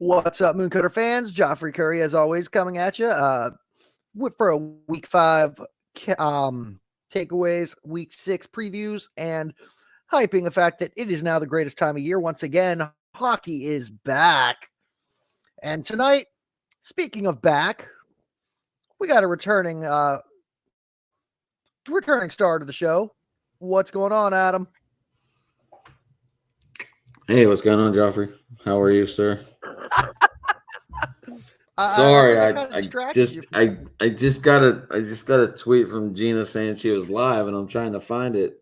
What's up, Mooncutter fans? Joffrey Curry, as always, coming at you for a Week 5 takeaways, Week 6 previews, and hyping the fact that it is now the greatest time of year. Once again, hockey is back. And tonight, speaking of back, we got a returning star to the show. What's going on, Adam? Hey, what's going on, Joffrey? How are you, sir? Sorry, I just got a tweet from Gina saying she was live, and I'm trying to find it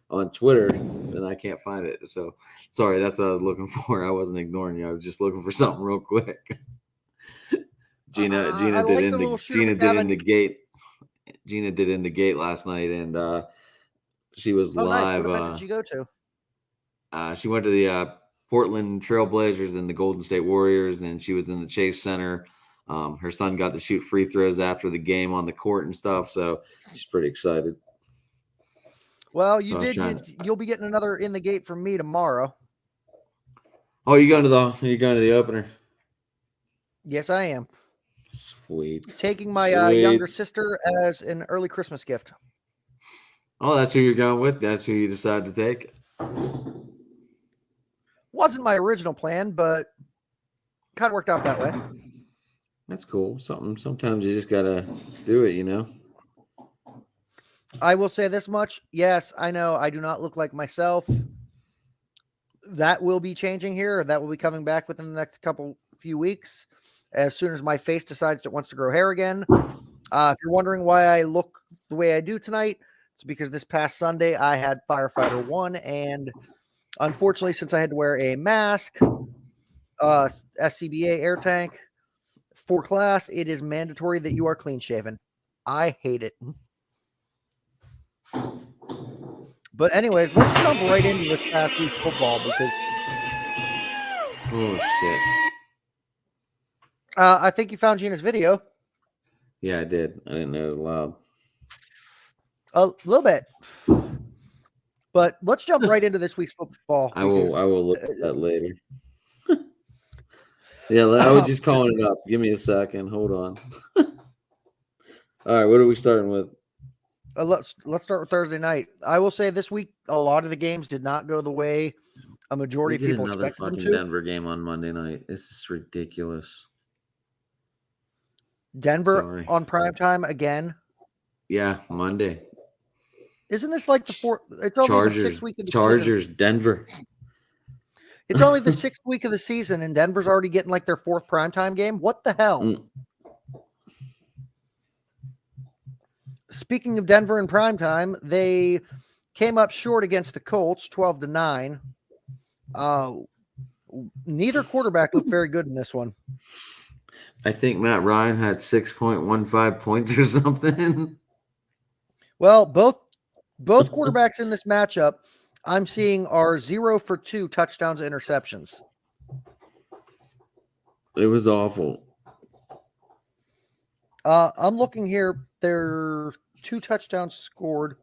on Twitter, and I can't find it. So sorry, that's what I was looking for. I wasn't ignoring you. I was just looking for something real quick. Gina did indicate last night, and she was live. Nice. What event did you go to? She went to the Portland Trail Blazers and the Golden State Warriors, and she was in the Chase Center. Her son got to shoot free throws after the game on the court and stuff, so she's pretty excited. Well, you'll be getting another in the gate from me tomorrow. Oh, you going to the opener? Yes, I am. Sweet. Taking my younger sister as an early Christmas gift. Oh, that's who you're going with? That's who you decided to take? Wasn't my original plan, but kind of worked out that way. That's cool. Sometimes you just gotta do it, you know. I will say this much. Yes, I know I do not look like myself. That will be changing here. That will be coming back within the next few weeks. As soon as my face decides it wants to grow hair again. If you're wondering why I look the way I do tonight, it's because this past Sunday I had Firefighter 1, and unfortunately, since I had to wear a mask, SCBA air tank for class, it is mandatory that you are clean shaven. I hate it. But anyways, let's jump right into this past week's football because shit. I think you found Gina's video. Yeah, I did. I didn't know it was loud. A little bit. But let's jump right into this week's football. I will look at that later. Yeah, I was just calling it up. Give me a second. Hold on. All right, what are we starting with? Let's start with Thursday night. I will say this week, a lot of the games did not go the way a majority of people expected them to. Denver game on Monday night. This is ridiculous. Denver on primetime again? Yeah, Monday. Isn't this like the fourth? It's only the 6th week of the Chargers, season. Denver. It's only the 6th week of the season, and Denver's already getting like their 4th primetime game. What the hell? Speaking of Denver in primetime, they came up short against the Colts, 12-9. Neither quarterback looked very good in this one. I think Matt Ryan had 6.15 points or something. Well, both quarterbacks in this matchup, I'm seeing are 0 for 2 touchdowns, interceptions. It was awful. I'm looking here. There are 2 touchdowns scored.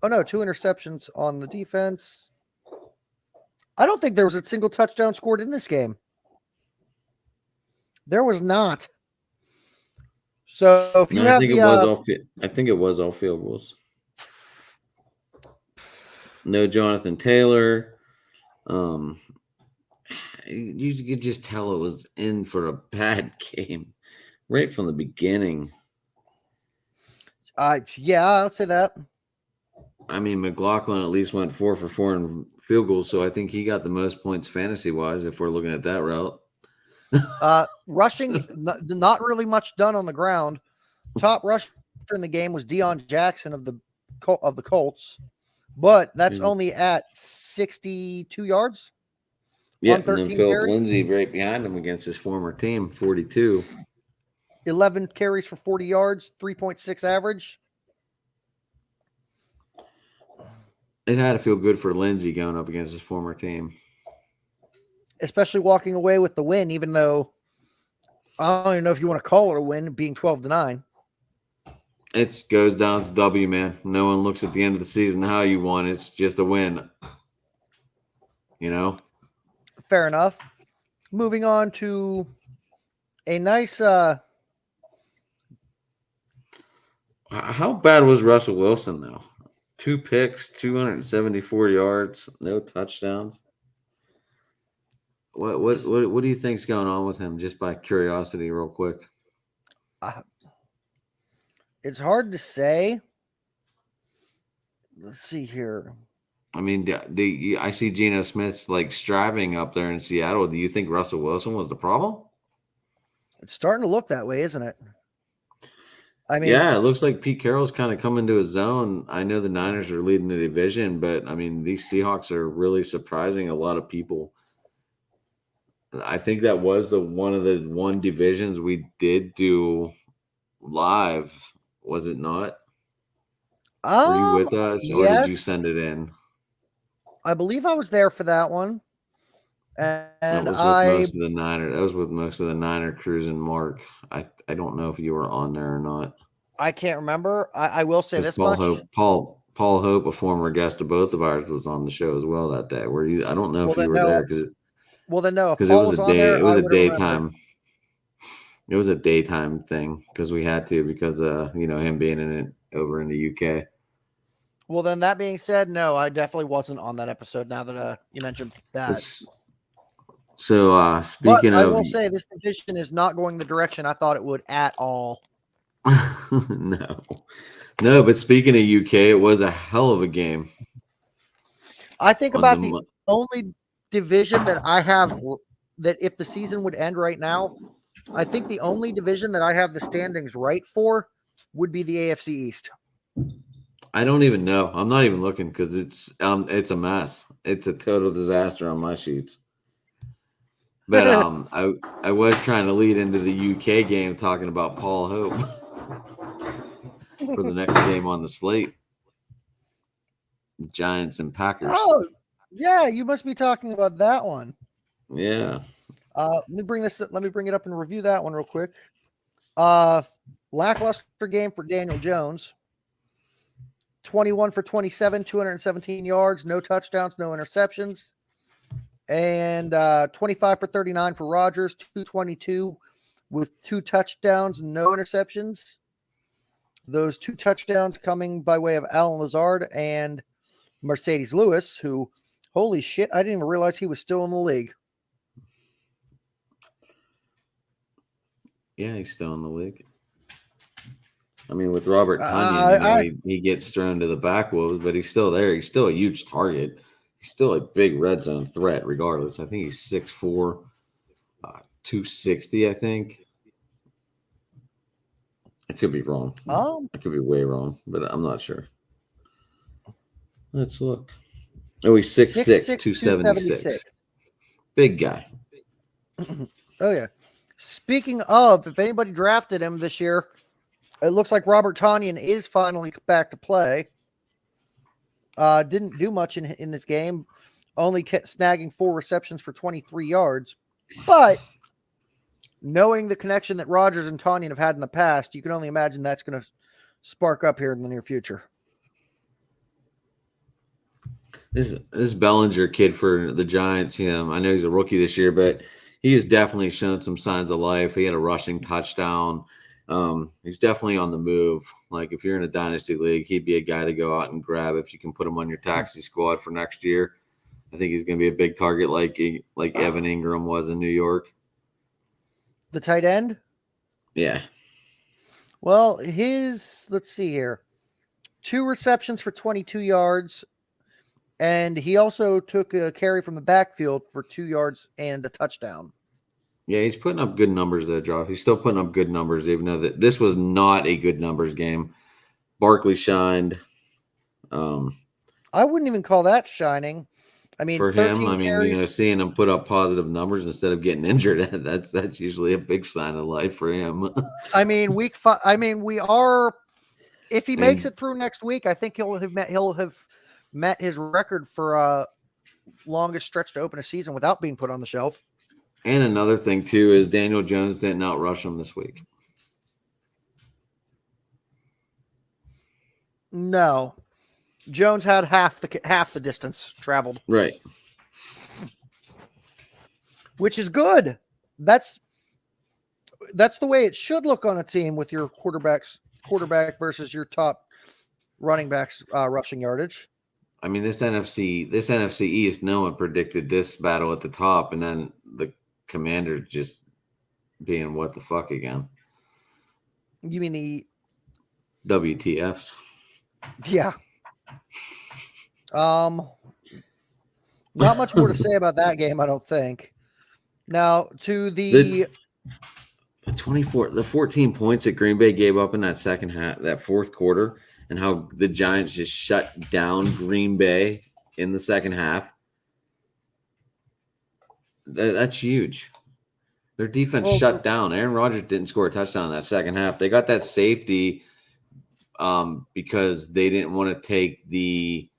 Oh, no, 2 interceptions on the defense. I don't think there was a single touchdown scored in this game. There was not. So if you have I think it was all field goals. No Jonathan Taylor. You could just tell it was in for a bad game right from the beginning. Yeah, I'll say that. I mean, McLaughlin at least went 4 for 4 in field goals, so I think he got the most points fantasy-wise if we're looking at that route. Rushing, not really much done on the ground. Top rusher in the game was Deion Jackson of the Colts, but that's only at 62 yards. Yeah, and then Philip Lindsay right behind him against his former team, 42. 11 carries for 40 yards, 3.6 average. It had to feel good for Lindsay going up against his former team. Especially walking away with the win, even though I don't even know if you want to call it a win, being 12-9. It goes down to W, man. No one looks at the end of the season how you won. It's just a win. You know? Fair enough. moving on to a nice How bad was Russell Wilson though? 2 picks, 274 yards, no touchdowns. What do you think's going on with him? Just by curiosity, real quick. it's hard to say. Let's see here. I mean, I see Geno Smith's like striving up there in Seattle. Do you think Russell Wilson was the problem? It's starting to look that way, isn't it? I mean, Yeah, it looks like Pete Carroll's kind of coming to his zone. I know the Niners are leading the division, but I mean, these Seahawks are really surprising a lot of people. I think that was one of the divisions we did do live, was it not? Were you with us, or did you yes, send it in? I believe I was there for that one, That and was with most of the Niner. That was with most of the Niner crews and Mark. I don't know if you were on there or not. I can't remember. I will say this much. Paul Hope, a former guest of both of ours, was on the show as well that day. Were you? I don't know if you were there because well, then no. If it Paul was a on day. there, It was I a would daytime. remember. It was a daytime thing because we had to because him being in it over in the UK. Well, then that being said, no, I definitely wasn't on that episode. Now that you mentioned that. So speaking but I of, will say this division is not going the direction I thought it would at all. No, but speaking of UK, it was a hell of a game. I think about the only division that I have that if the season would end right now, I think the only division that I have the standings right for would be the AFC East. I don't even know. I'm not even looking because it's a mess. It's a total disaster on my sheets. But I was trying to lead into the UK game talking about Paul Hope for the next game on the slate. Giants and Packers. Oh, yeah, you must be talking about that one. Yeah. Let me bring it up and review that one real quick. Lackluster game for Daniel Jones. 21 for 27, 217 yards, no touchdowns, no interceptions. And 25 for 39 for Rodgers, 222 with 2 touchdowns, no interceptions. Those 2 touchdowns coming by way of Allen Lazard and Mercedes Lewis, who, holy shit, I didn't even realize he was still in the league. Yeah, he's still in the league. I mean, with Robert Tonyan, he gets thrown to the back wolves, but he's still there. He's still a huge target. He's still a big red zone threat, regardless. I think he's 6'4", 260, I think. I could be wrong. I could be way wrong, but I'm not sure. Let's look. Oh, he's 6'6", 276. Big guy. Oh, yeah. Speaking of, if anybody drafted him this year, it looks like Robert Tonyan is finally back to play. Didn't do much in this game, only snagging 4 receptions for 23 yards. But knowing the connection that Rodgers and Tonyan have had in the past, you can only imagine that's going to spark up here in the near future. This Bellinger kid for the Giants, I know he's a rookie this year, but he has definitely shown some signs of life. He had a rushing touchdown. He's definitely on the move. Like if you're in a dynasty league, he'd be a guy to go out and grab if you can put him on your taxi squad for next year. I think he's going to be a big target like Evan Ingram was in New York. The tight end? Yeah. Well, let's see here. 2 receptions for 22 yards. And he also took a carry from the backfield for 2 yards and a touchdown. Yeah, he's putting up good numbers there, Joff. He's still putting up good numbers, even though that this was not a good numbers game. Barkley shined. I wouldn't even call that shining. I mean, for him, seeing him put up positive numbers instead of getting injured, that's usually a big sign of life for him. I mean, week 5. I mean, we are. If he makes it through next week, I think he'll have met his record for longest stretch to open a season without being put on the shelf. And another thing too is Daniel Jones didn't outrush him this week. No, Jones had half the distance traveled. Right. which is good. That's the way it should look on a team with your quarterback versus your top running backs rushing yardage. I mean, this NFC East, no one predicted this battle at the top, and then the Commanders just being what the fuck again. You mean the WTFs? Yeah. Not much more to say about that game, I don't think. Now to the 14 points that Green Bay gave up in that second half, that fourth quarter, and how the Giants just shut down Green Bay in the second half. That's huge. Their defense shut down. Aaron Rodgers didn't score a touchdown in that second half. They got that safety because they didn't want to take the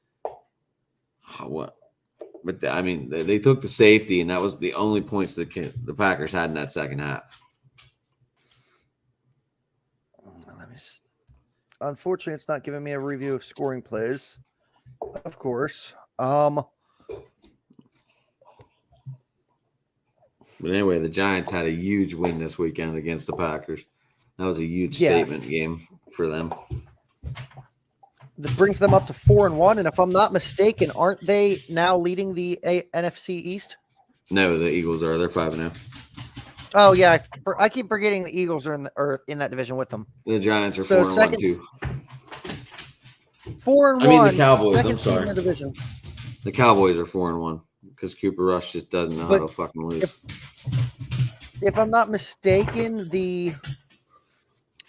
what. But I mean, they took the safety, and that was the only points the Packers had in that second half. Unfortunately, it's not giving me a review of scoring plays. Of course. But anyway, the Giants had a huge win this weekend against the Packers. That was a huge statement game for them. That brings them up to 4-1, and if I'm not mistaken, aren't they now leading the NFC East? No, the Eagles are. They're 5-0. Oh yeah, I keep forgetting the Eagles are in that division with them. The Giants are 4-1 too. 4-1. I mean the Cowboys. Second I'm sorry. in the division. The Cowboys are 4-1 because Cooper Rush just doesn't know how to fucking lose. If I'm not mistaken, the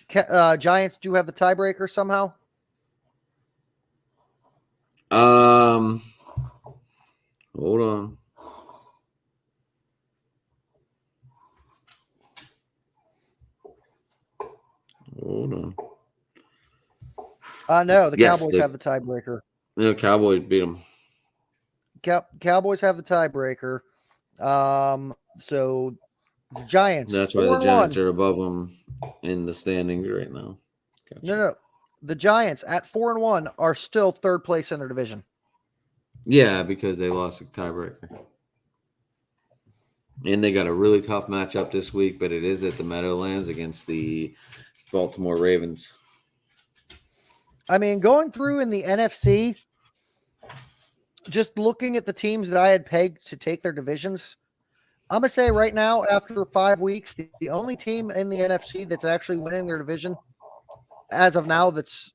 Giants do have the tiebreaker somehow. Hold on. No, the Cowboys have the tiebreaker. No, Cowboys beat them. Cowboys have the tiebreaker. So the Giants. That's why the Giants are above them in the standings right now. Gotcha. No. The Giants at 4-1 are still third place in their division. Yeah, because they lost the tiebreaker. And they got a really tough matchup this week, but it is at the Meadowlands against the Baltimore Ravens. I mean, going through in the NFC, just looking at the teams that I had pegged to take their divisions, I'm going to say right now, after 5 weeks, the only team in the NFC that's actually winning their division as of now that's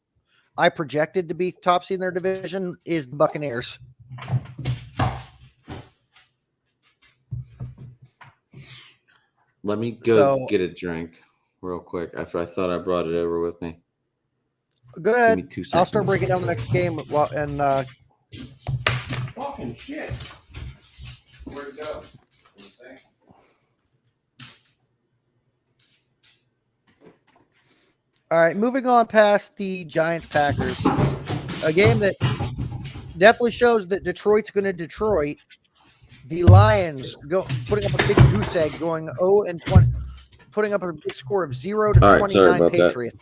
I projected to be top seed in their division is the Buccaneers. Let me go get a drink real quick. I thought I brought it over with me. Go ahead. Give me 2 seconds. I'll start breaking down the next game. Fucking shit. Where'd it go? All right, moving on past the Giants-Packers, a game that definitely shows that Detroit's going to Detroit. The Lions putting up a big goose egg, going 0-20, putting up a big score of 0-29 Patriots.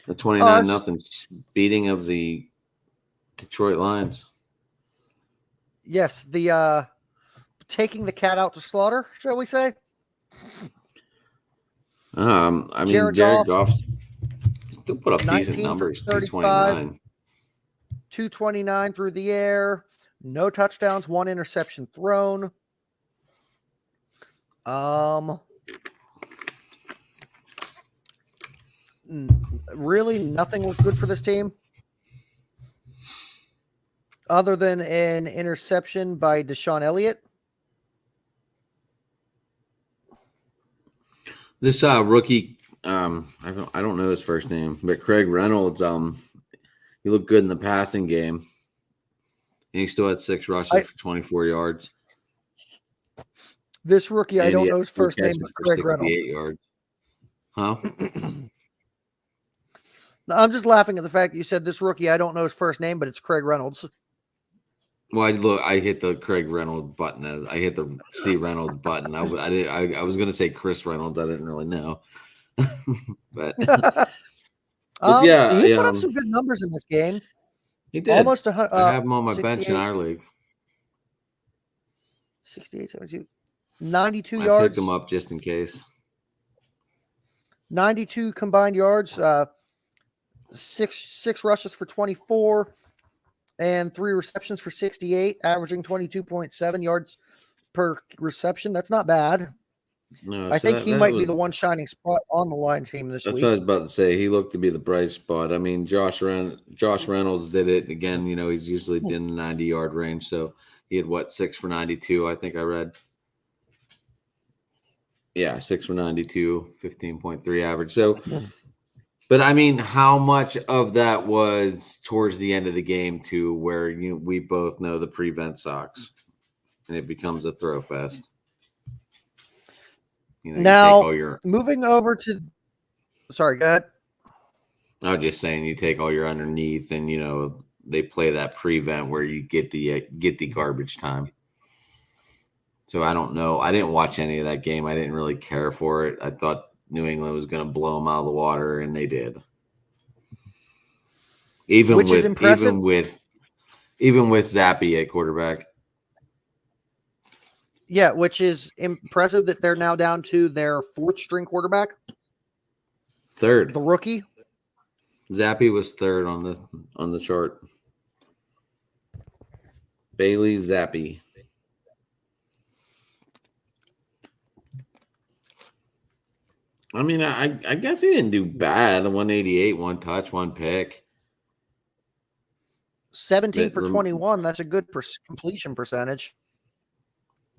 The 29-0 beating of the Detroit Lions. Yes, the taking the cat out to slaughter, shall we say? I mean, Jared Goff still put up decent numbers. 229. 229 through the air. No touchdowns, 1 interception thrown. Really, nothing was good for this team other than an interception by Deshaun Elliott. This rookie, I don't know his first name, but Craig Reynolds, he looked good in the passing game, and he still had 6 rushes for 24 yards. This rookie, I don't know his first name, but Craig Reynolds. Yards. Huh? I'm just laughing at the fact that you said this rookie, I don't know his first name, but it's Craig Reynolds. Well, I hit the Craig Reynolds button. I hit the C Reynolds button. I was going to say Chris Reynolds. I didn't really know, but yeah, he put up some good numbers in this game. He did. Almost I have him on my bench in our league. 68, 72, 92 I yards. picked them up just in case. 92 combined yards, six rushes for 24, and 3 receptions for 68, averaging 22.7 yards per reception. That's not bad. No, I so think he might be was, the one shining spot on the line team this that's week. what I was about to say. He looked to be the bright spot. I mean, Josh Reynolds did it again. You know, he's usually in the 90-yard range. So he had 6 for 92, I think I read. Yeah, 6 for 92, 15.3 average. So, but I mean, how much of that was towards the end of the game to where we both know the prevent sucks and it becomes a throw fest? Now, you take all your. Moving over to. Sorry, go ahead. I was just saying, you take all your underneath, and they play that prevent where you get the garbage time. So I don't know. I didn't watch any of that game. I didn't really care for it. I thought New England was going to blow them out of the water, and they did. Which is impressive. Even with Zappy at quarterback. Yeah, which is impressive that they're now down to their 4th string quarterback. 3rd. The rookie. Zappy was 3rd on the chart. Bailey Zappy. I mean, I guess he didn't do bad. 188, 1 touch, 1 pick. 17 for 21. That's a good completion percentage.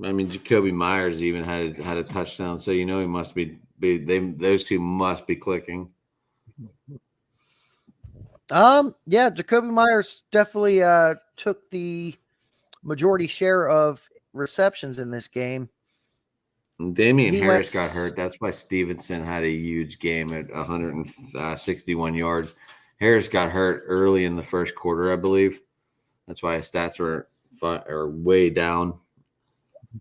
I mean, Jacoby Myers even had a touchdown, so he must be those two must be clicking. Yeah, Jacoby Myers definitely took the majority share of receptions in this game. Damian Harris got hurt. That's why Stevenson had a huge game at 161 yards. Harris got hurt early in the first quarter, I believe. That's why his stats are way down.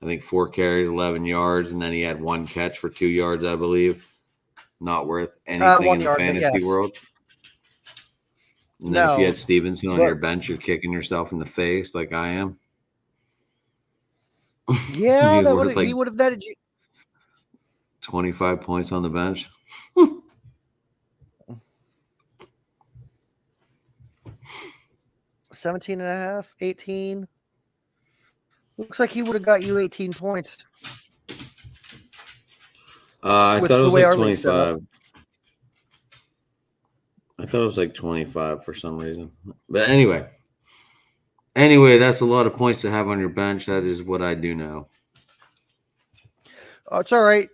I think 4 carries, 11 yards, and then he had 1 catch for 2 yards, I believe. Not worth anything in the fantasy world. And then if you had Stevenson on your bench, you're kicking yourself in the face like I am. Yeah, he would have netted you 25 points on the bench. 17 and a half, 18. Looks like he would have got you 18 points. I thought it was like 25. I thought it was like 25 for some reason. But anyway, that's a lot of points to have on your bench. That is what I do now. Oh, it's all right.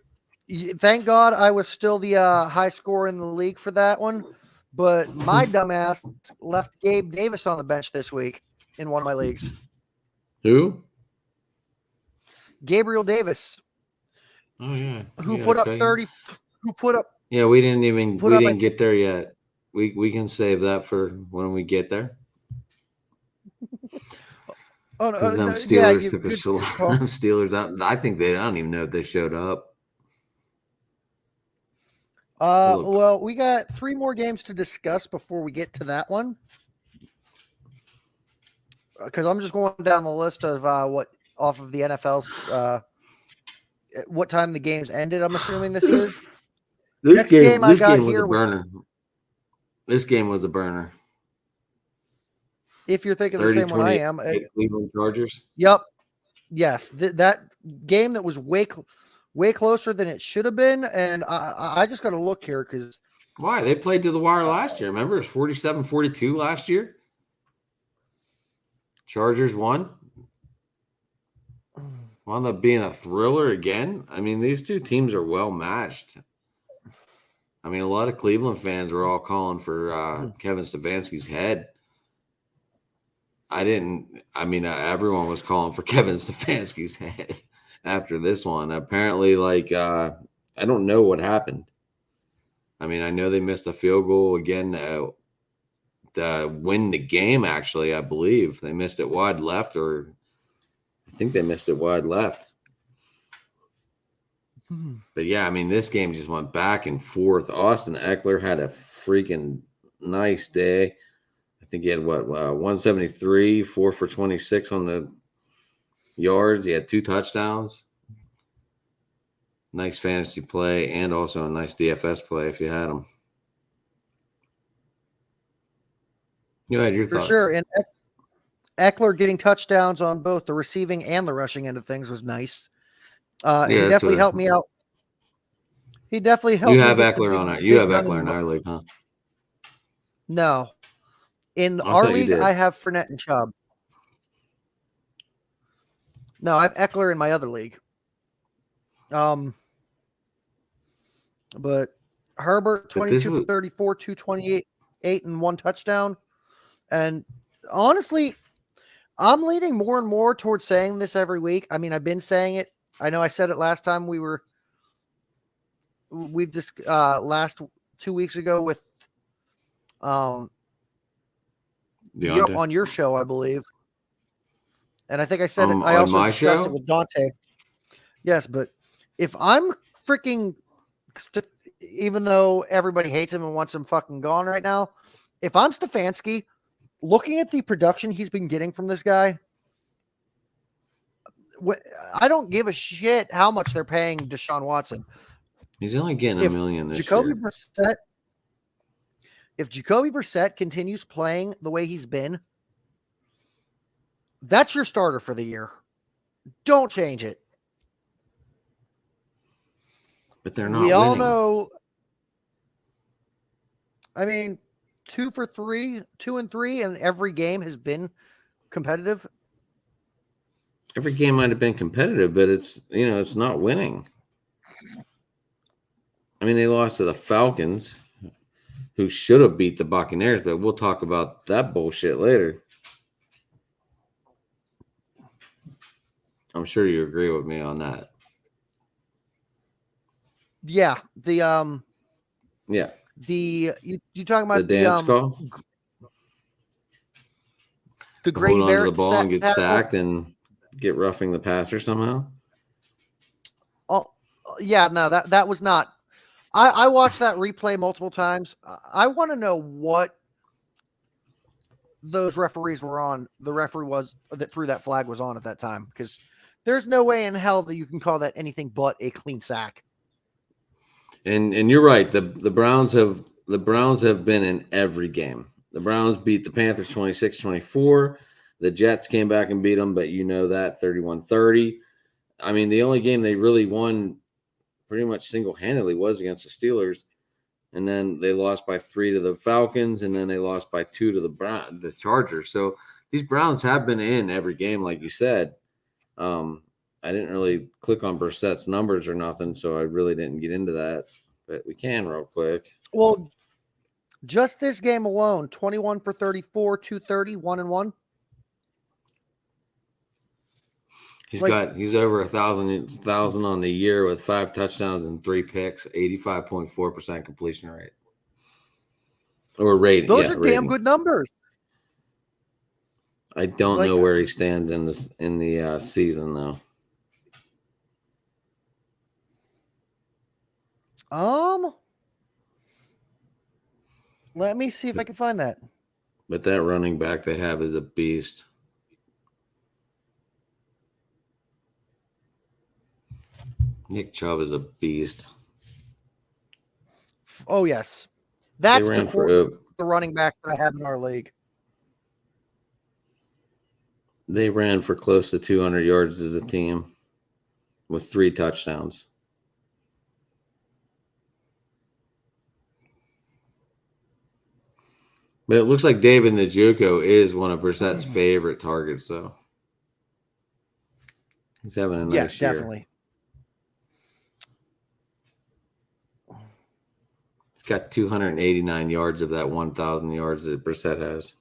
Thank God I was still the high scorer in the league for that one. But my dumbass left Gabe Davis on the bench this week in one of my leagues. Who? Gabriel Davis. Oh, yeah. Who put up 30. Who put up. Yeah, we didn't get there yet. We can save that for when we get there. Oh, no, them Steelers took us so long. Steelers, I think I don't even know if they showed up. Well, we got 3 more games to discuss before we get to that one. Because I'm just going down the list of what off of the NFL's what time the games ended. I'm assuming this is. This game was a burner. This game was a burner. If you're thinking the same one I am. Cleveland Chargers? Yep. Yes. That game that was way closer than it should have been. And I just got to look here because. Why? They played to the wire last year. Remember? It was 47-42 last year. Chargers won. Wound up being a thriller again. I mean, these two teams are well matched. I mean, a lot of Cleveland fans were all calling for Kevin Stefanski's head. Everyone was calling for Kevin Stefanski's head after this one. Apparently, I don't know what happened. I mean, I know they missed a field goal again to win the game, actually, I believe. They missed it wide left, or I think they missed it wide left. But, yeah, I mean, this game just went back and forth. Austin Eckler had a freaking nice day. I think he had 173, 4 for 26 on yards. He had 2 touchdowns. Nice fantasy play and also a nice DFS play if you had him. Go ahead, your For thoughts. sure. And Eckler getting touchdowns on both the receiving and the rushing end of things was nice. He Yeah, definitely helped me out. He definitely helped You me have get the Eckler big- on it. You big have gun Eckler in in- our league, huh? No. In I our thought you league, did. I have Fournette and Chubb. No, I have Eckler in my other league. But Herbert, But this 22 for was 34, 228, 8 and 1 touchdown. And honestly, I'm leaning more and more towards saying this every week. I mean, I've been saying it. I know I said it last time we've just last 2 weeks ago with Deontay. on your show, I believe. And I think I said it. I On also my discussed show? it with Dante. Yes, but if I'm freaking, even though everybody hates him and wants him fucking gone right now, if I'm Stefanski, looking at the production he's been getting from this guy, I don't give a shit how much they're paying Deshaun Watson. He's only getting $1 million this Jacoby year. Brissett, if Jacoby Brissett continues playing the way he's been, that's your starter for the year. Don't change it. But they're not We all winning. know. I mean, 2 and 3, and every game has been competitive. Every game might have been competitive, but it's not winning. I mean, they lost to the Falcons, who should have beat the Buccaneers, but we'll talk about that bullshit later. I'm sure you agree with me on that. Yeah, you talking about The dance call? the Grady Hold on to the Barrett ball and get tackle? sacked and get roughing the passer somehow? Oh, yeah, no, that was not. I watched that replay multiple times. I want to know what those referees were on. The referee that threw that flag was on at that time, because there's no way in hell that you can call that anything but a clean sack. And you're right. The Browns have been in every game. The Browns beat the Panthers 26-24. The Jets came back and beat them, but you know that 31-30. I mean, the only game they really won pretty much single-handedly was against the Steelers, and then they lost by 3 to the Falcons, and then they lost by 2 to the Chargers. So these Browns have been in every game, like you said. I didn't really click on Brissett's numbers or nothing, so I really didn't get into that, but we can real quick. Well, just this game alone, 21 for 34, 230, 1 and 1. He's over 1,000 on the year with 5 touchdowns and 3 picks, 85.4% completion rate. Or rating. Those are damn good numbers. I don't know where he stands in the season though. Let me see if I can find that. But that running back they have is a beast. Nick Chubb is a beast. Oh, yes. That's the running back that I have in our league. They ran for close to 200 yards as a team with 3 touchdowns. But it looks like David Njoku is one of Brissett's favorite targets, though. He's having a nice year. Definitely. He's got 289 yards of that 1,000 yards that Brissett has.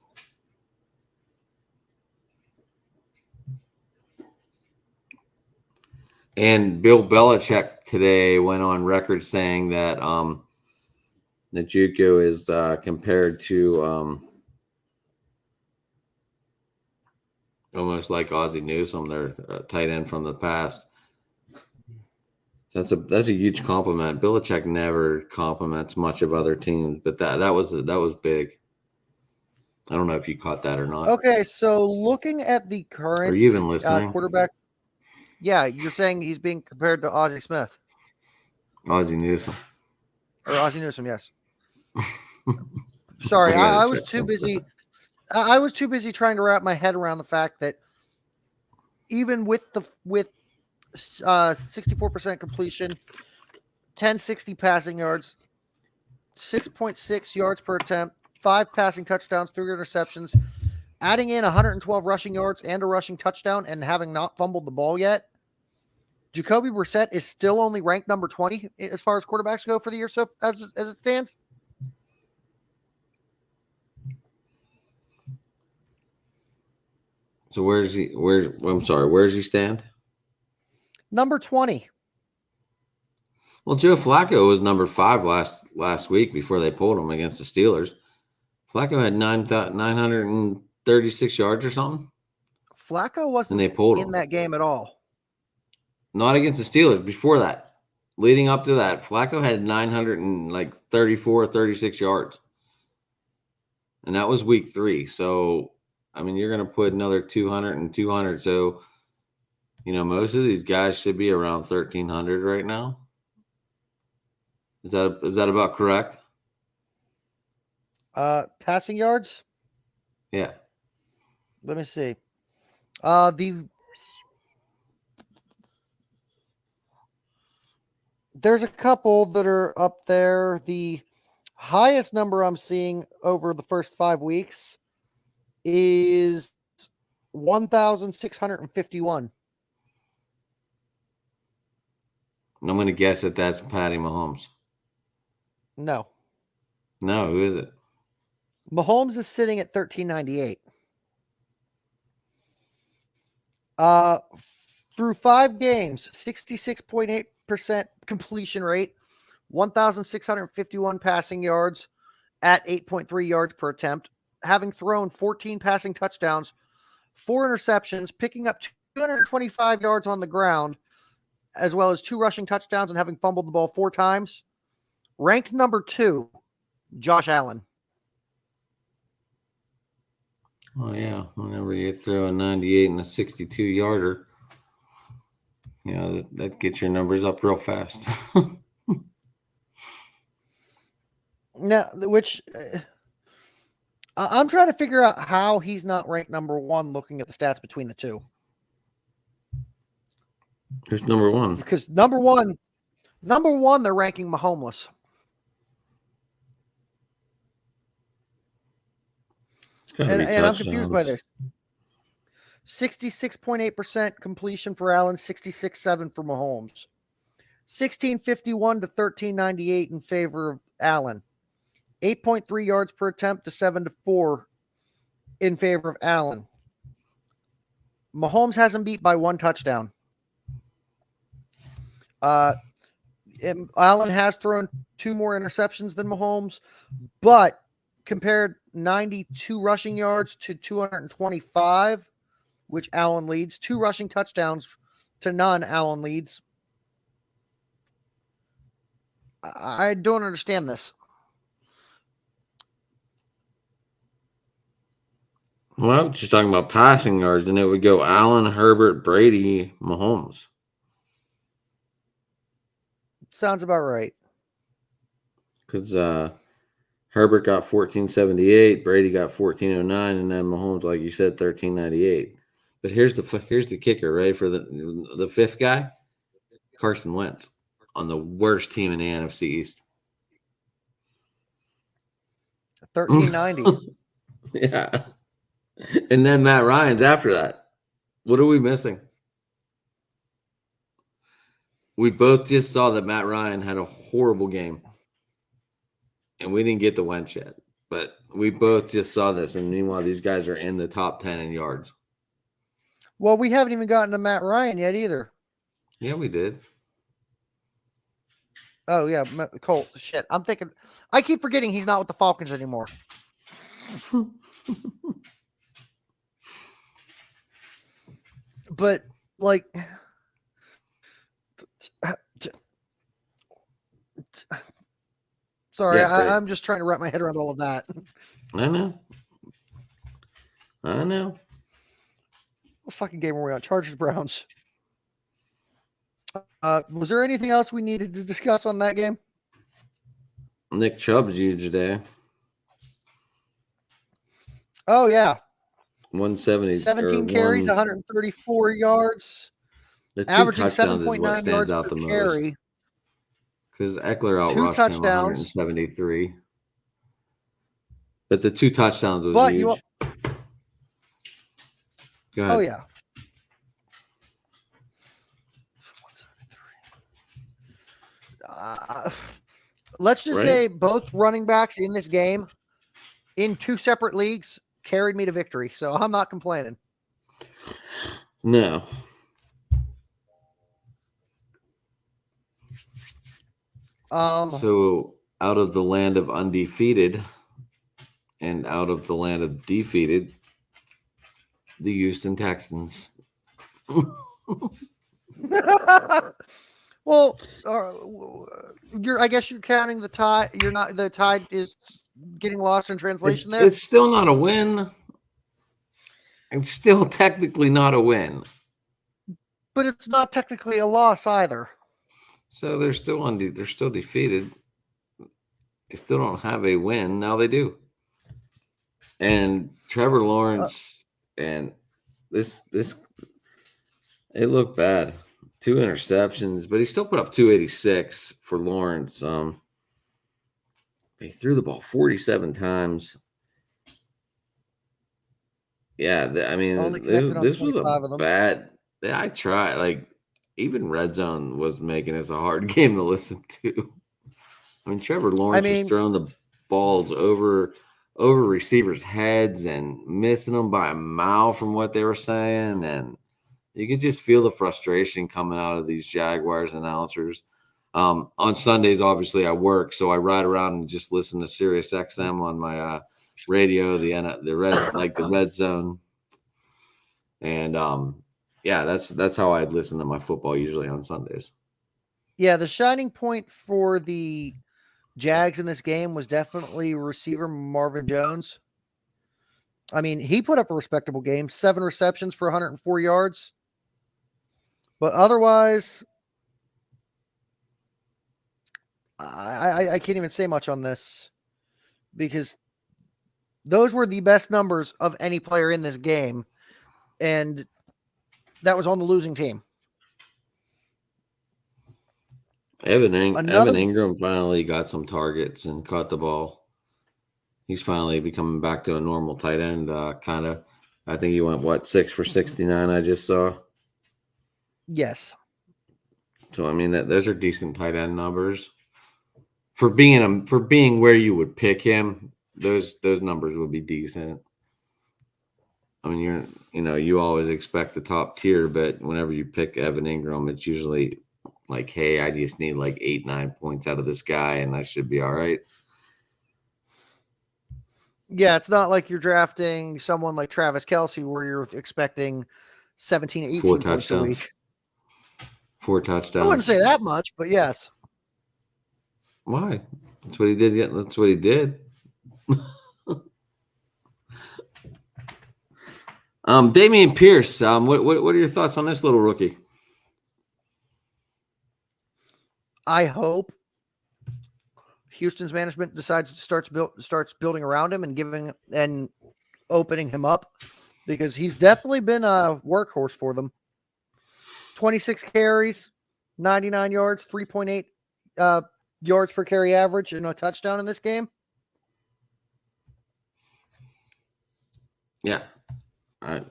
And Bill Belichick today went on record saying that Njoku is compared to almost like Ozzie Newsome, their tight end from the past. That's a huge compliment. Belichick never compliments much of other teams, but that was big. I don't know if you caught that or not. Okay, so looking at the current Are you even listening? quarterback Yeah, you're saying he's being compared to Ozzie Smith Ozzie Newsome. or Ozzie Newsome. Yes. I Sorry, gotta I was check. too busy. I was too busy trying to wrap my head around the fact that even with 64% completion, 1060 passing yards, 6.6 yards per attempt, 5 passing touchdowns, 3 interceptions, adding in 112 rushing yards and a rushing touchdown, and having not fumbled the ball yet, Jacoby Brissett is still only ranked number 20 as far as quarterbacks go for the year. So as it stands. So where's he? I'm sorry. Where does he stand? Number 20. Well, Joe Flacco was number 5 last week before they pulled him against the Steelers. Flacco had 936 yards or something. Flacco wasn't and they pulled in him. that game at all. Not against the Steelers. Before that, leading up to that, Flacco had 934, 36 yards. And that was week 3. So, I mean, you're going to put another 200 and 200. So, most of these guys should be around 1,300 right now. Is that about correct? Passing yards? Yeah. Let me see. There's a couple that are up there. The highest number I'm seeing over the first 5 weeks is 1,651. And I'm going to guess that that's Patty Mahomes. No. No, who is it? Mahomes is sitting at 1,398. Through 5 games, 66.8% completion rate, 1,651 passing yards at 8.3 yards per attempt, having thrown 14 passing touchdowns, 4 interceptions, picking up 225 yards on the ground, as well as 2 rushing touchdowns and having fumbled the ball 4 times. Ranked number 2, Josh Allen. Oh, yeah. Whenever you throw a 98 and a 62-yarder, that gets your numbers up real fast. Now, which I'm trying to figure out how he's not ranked number 1 looking at the stats between the two. Who's number 1? Because number one, they're ranking Mahomes. And I'm confused by this. 66.8% completion for Allen, 66.7 for Mahomes. 1651 to 1398 in favor of Allen. 8.3 yards per attempt to 7-4 in favor of Allen. Mahomes has him beat by 1 touchdown. Allen has thrown 2 more interceptions than Mahomes, but compared 92 rushing yards to 225, which Allen leads. 2 rushing touchdowns to none, Allen leads. I don't understand this. Well, just talking about passing yards, and it would go Allen, Herbert, Brady, Mahomes. Sounds about right. Because Herbert got 1478, Brady got 1409, and then Mahomes, like you said, 1398. But here's the kicker, right? For the 5th guy, Carson Wentz on the worst team in the NFC East. 1390. Yeah. And then Matt Ryan's after that. What are we missing? We both just saw that Matt Ryan had a horrible game. And we didn't get the Wentz yet. But we both just saw this. And meanwhile, these guys are in the top 10 in yards. Well, we haven't even gotten to Matt Ryan yet either. Yeah, we did. Oh, yeah. Colt. Shit. I keep forgetting he's not with the Falcons anymore. But, like, sorry, yeah, I'm just trying to wrap my head around all of that. I know. What fucking game were we on? Chargers, Browns. Was there anything else we needed to discuss on that game? Nick Chubb's huge today. Oh yeah, 170. 17 carries, 134 yards, The two averaging touchdowns is 7.9 what yards stands out per the most. carry. Because Eckler 2 outrushed him touchdowns. 173. But the 2 touchdowns was But huge. Go ahead. Oh yeah. Let's just say both running backs in this game, in 2 separate leagues, carried me to victory. So I'm not complaining. No. So out of the land of undefeated and out of the land of defeated, the Houston Texans. Well, I guess you're counting the tie. You're not. The tide is getting lost in translation there. It's still not a win. It's still technically not a win. But it's not technically a loss either. So they're still they're still defeated. They still don't have a win. Now they do. And Trevor Lawrence and this it looked bad. 2 interceptions, but he still put up 286 for Lawrence. He threw the ball 47 times. Yeah, I mean, this was a bad. I tried. Like, even Red Zone was making this a hard game to listen to. I mean, Trevor Lawrence was throwing the balls over receivers' heads and missing them by a mile from what they were saying, and you could just feel the frustration coming out of these Jaguars announcers. On Sundays, obviously, I work, so I ride around and just listen to Sirius XM on my radio, the Red Zone, and yeah, that's how I'd listen to my football usually on Sundays. Yeah, the shining point for the Jags in this game was definitely receiver Marvin Jones. I mean, he put up a respectable game, 7 receptions for 104 yards. But otherwise, I can't even say much on this because those were the best numbers of any player in this game, and that was on the losing team. Evan Ingram finally got some targets and caught the ball. He's finally becoming back to a normal tight end, kind of. I think he went, 6 for 69, I just saw. Yes. So, I mean, those are decent tight end numbers. For being where you would pick him, those numbers would be decent. I mean, you always expect the top tier, but whenever you pick Evan Ingram, it's usually like, hey, I just need like 8-9 points out of this guy, and I should be all right. Yeah, it's not like you're drafting someone like Travis Kelce where you're expecting 17, 18 points a week. 4 touchdowns. I wouldn't say that much, but yes. Why? That's what he did. Yeah, that's what he did. Dameon Pierce. What are your thoughts on this little rookie? I hope Houston's management decides to starts building around him and opening him up, because he's definitely been a workhorse for them. 26 carries, 99 yards, 3.8 yards per carry average, and a touchdown in this game. Yeah, I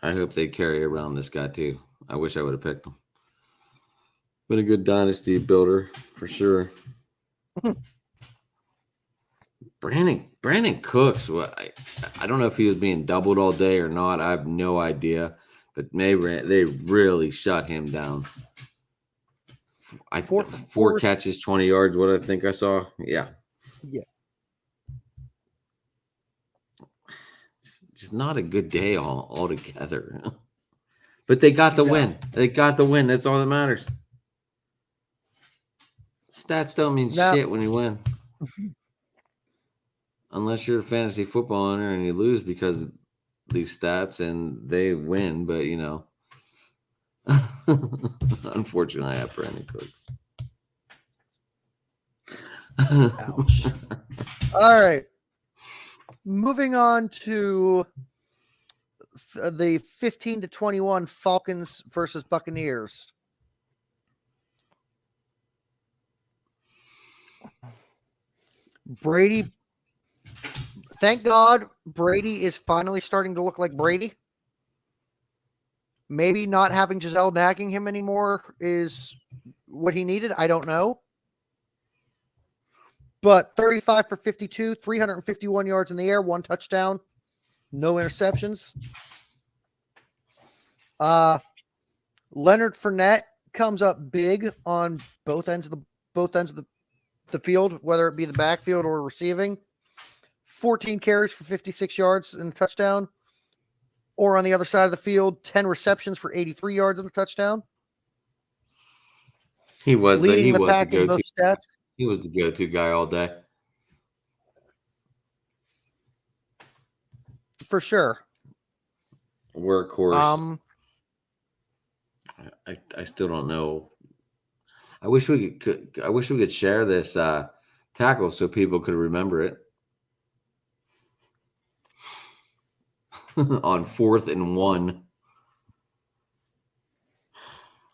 hope they carry around this guy too. I wish I would have picked him. Been a good dynasty builder for sure. Brandon Cooks. I don't know if he was being doubled all day or not. I have no idea. But maybe they really shut him down. Four catches, 20 yards. What I think I saw. Yeah. Just not a good day altogether. But they got the win. They got the win. That's all that matters. Stats don't mean shit when you win. Unless you're a fantasy football owner and you lose because of these stats and they win. But, Unfortunately, I have Brandon Cooks. Ouch. All right. Moving on to the 15-21 Falcons versus Buccaneers. Brady, thank God Brady is finally starting to look like Brady. Maybe not having Giselle nagging him anymore is what he needed. I don't know. But 35 for 52, 351 yards in the air, 1 touchdown, no interceptions. Leonard Fournette comes up big on both ends of the field, whether it be the backfield or receiving. 14 carries for 56 yards and a touchdown. Or on the other side of the field, 10 receptions for 83 yards and a touchdown. He was leading the pack the in go-to. both stats. He was the go-to guy all day. For sure. Workhorse. I still don't know. I wish we could share this tackle so people could remember it. On 4th and 1.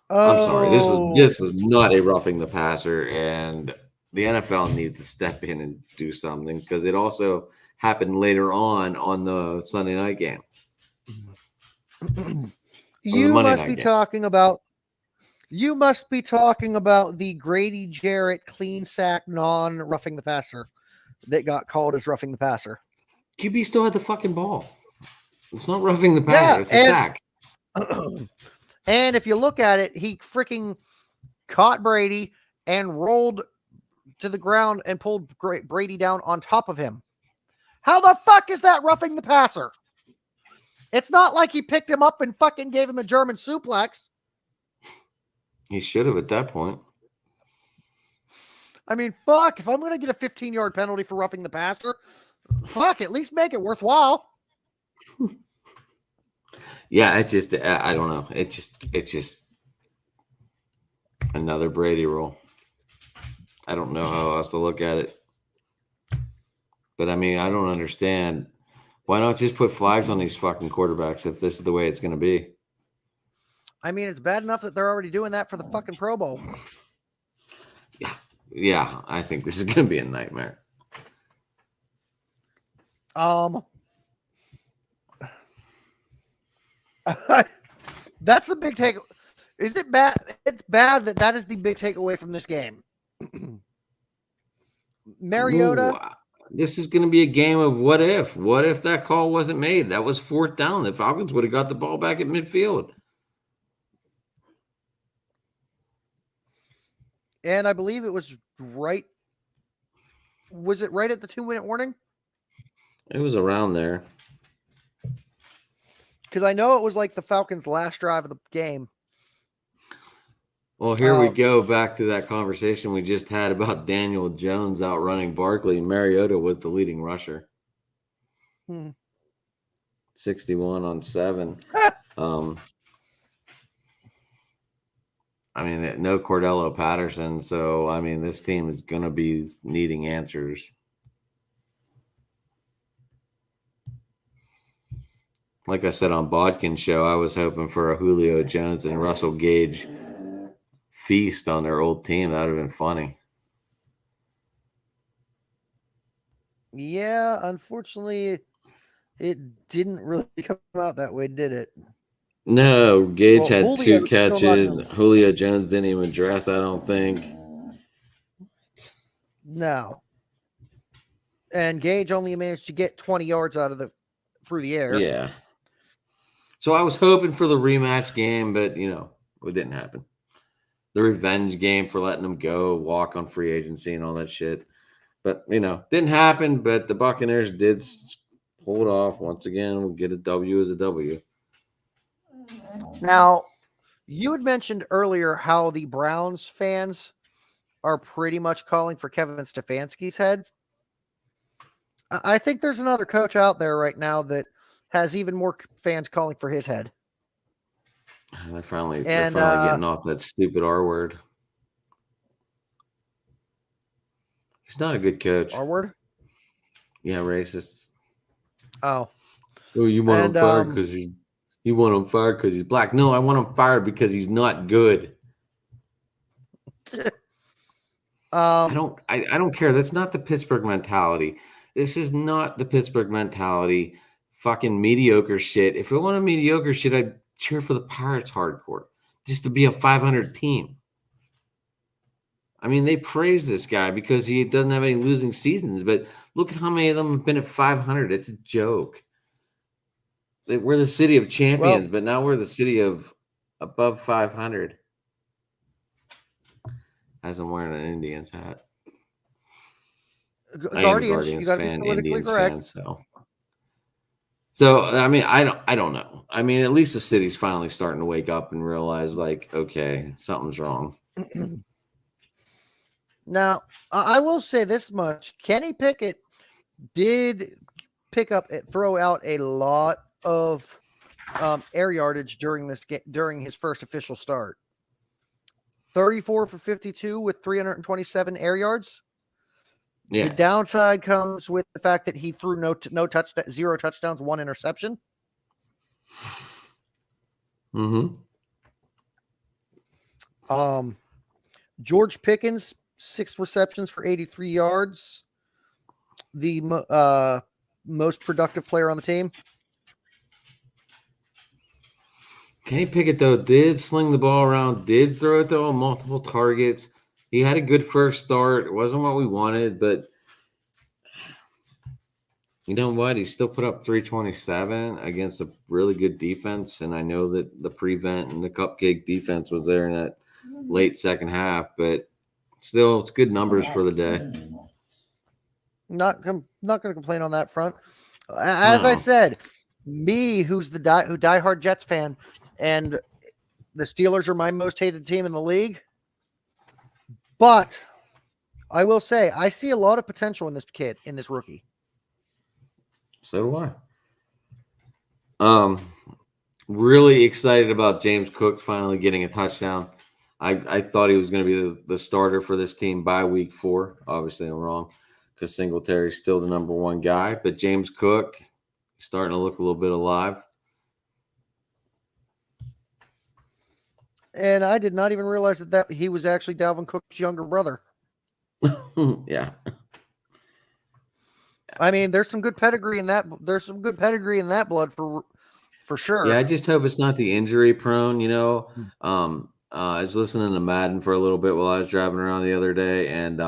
I'm sorry. This was not a roughing the passer, and the NFL needs to step in and do something because it also happened later on the Sunday night game. You must be talking about the Grady Jarrett clean sack non-roughing the passer that got called as roughing the passer. QB still had the fucking ball. It's not roughing the passer. It's a sack. And if you look at it, he freaking caught Brady and rolled to the ground and pulled Brady down on top of him. How the fuck is that roughing the passer? It's not like he picked him up and fucking gave him a German suplex. He should have at that point. I mean, fuck, if I'm going to get a 15-yard penalty for roughing the passer, fuck, at least make it worthwhile. Yeah, I don't know. It's just another Brady rule. I don't know how else to look at it. But I mean, I don't understand. Why not just put flags on these fucking quarterbacks if this is the way it's going to be? I mean, it's bad enough that they're already doing that for the fucking Pro Bowl. Yeah, I think this is going to be a nightmare. That's the big take. Is it bad? It's bad that is the big takeaway from this game. Mariota. Ooh, this is going to be a game of what if. What if that call wasn't made? That was 4th down. The Falcons would have got the ball back at midfield. And I believe it was right. Was it right at the 2-minute warning? It was around there. Because I know it was like the Falcons' last drive of the game. Well, here we go back to that conversation we just had about Daniel Jones outrunning Barkley. Mariota was the leading rusher. 61 on 7. I mean, no Cordello Patterson. So, I mean, this team is going to be needing answers. Like I said on Bodkin's show, I was hoping for a Julio Jones and Russell Gage feast on their old team. That would have been funny. Yeah, unfortunately, it didn't really come out that way, did it? No, Gage had Julio 2 catches. Julio Jones didn't even address, I don't think. No. And Gage only managed to get 20 yards through the air. Yeah. So I was hoping for the rematch game, but, it didn't happen. The revenge game for letting them go, walk on free agency and all that shit. But, didn't happen, but the Buccaneers did hold off. Once again, we'll get a W as a W. Now, you had mentioned earlier how the Browns fans are pretty much calling for Kevin Stefanski's head. I think there's another coach out there right now that has even more fans calling for his head. They're finally And getting off that stupid R word. He's not a good coach. R word. Yeah, racist. Oh, Oh, you want him and fired because you want him fired because he's black. No, I want him fired because he's not good. I don't care. That's not the Pittsburgh mentality. This is not the Pittsburgh mentality. Fucking mediocre shit. If it wanted mediocre shit, I'd cheer for the Pirates hardcore just to be a 500 team. I mean, they praise this guy because he doesn't have any losing seasons, but look at how many of them have been at 500. It's a joke. We're the city of champions, but now we're the city of above 500. As I'm wearing an Indians hat. Guardians, you got to be politically Indians correct. Fan, so I mean, I don't know. I mean, at least the city's finally starting to wake up and realize, like, okay, something's wrong. Now, I will say this much: Kenny Pickett did throw out a lot of air yardage during his first official start. 34 for 52 with 327 air yards. Yeah. The downside comes with the fact that he threw zero touchdowns, 1 interception. Mm-hmm. George Pickens, 6 receptions for 83 yards. The most productive player on the team. Kenny Pickett, though, did sling the ball around, did throw it, though, on multiple targets. He had a good first start. It wasn't what we wanted, but you know what? He still put up 327 against a really good defense, and I know that the prevent and the cupcake defense was there in that late second half, but still, it's good numbers for the day. Not going to complain on that front. As I said, me, who's the diehard Jets fan, and the Steelers are my most hated team in the league. But I will say, I see a lot of potential in this rookie. So do I. Really excited about James Cook finally getting a touchdown. I thought he was going to be the starter for this team by week 4. Obviously, I'm wrong because Singletary's still the number 1 guy. But James Cook starting to look a little bit alive. And I did not even realize that he was actually Dalvin Cook's younger brother. Yeah. I mean, there's some good pedigree in that. There's some good pedigree in that blood for sure. Yeah, I just hope it's not the injury prone. You know, I was listening to Madden for a little bit while I was driving around the other day, and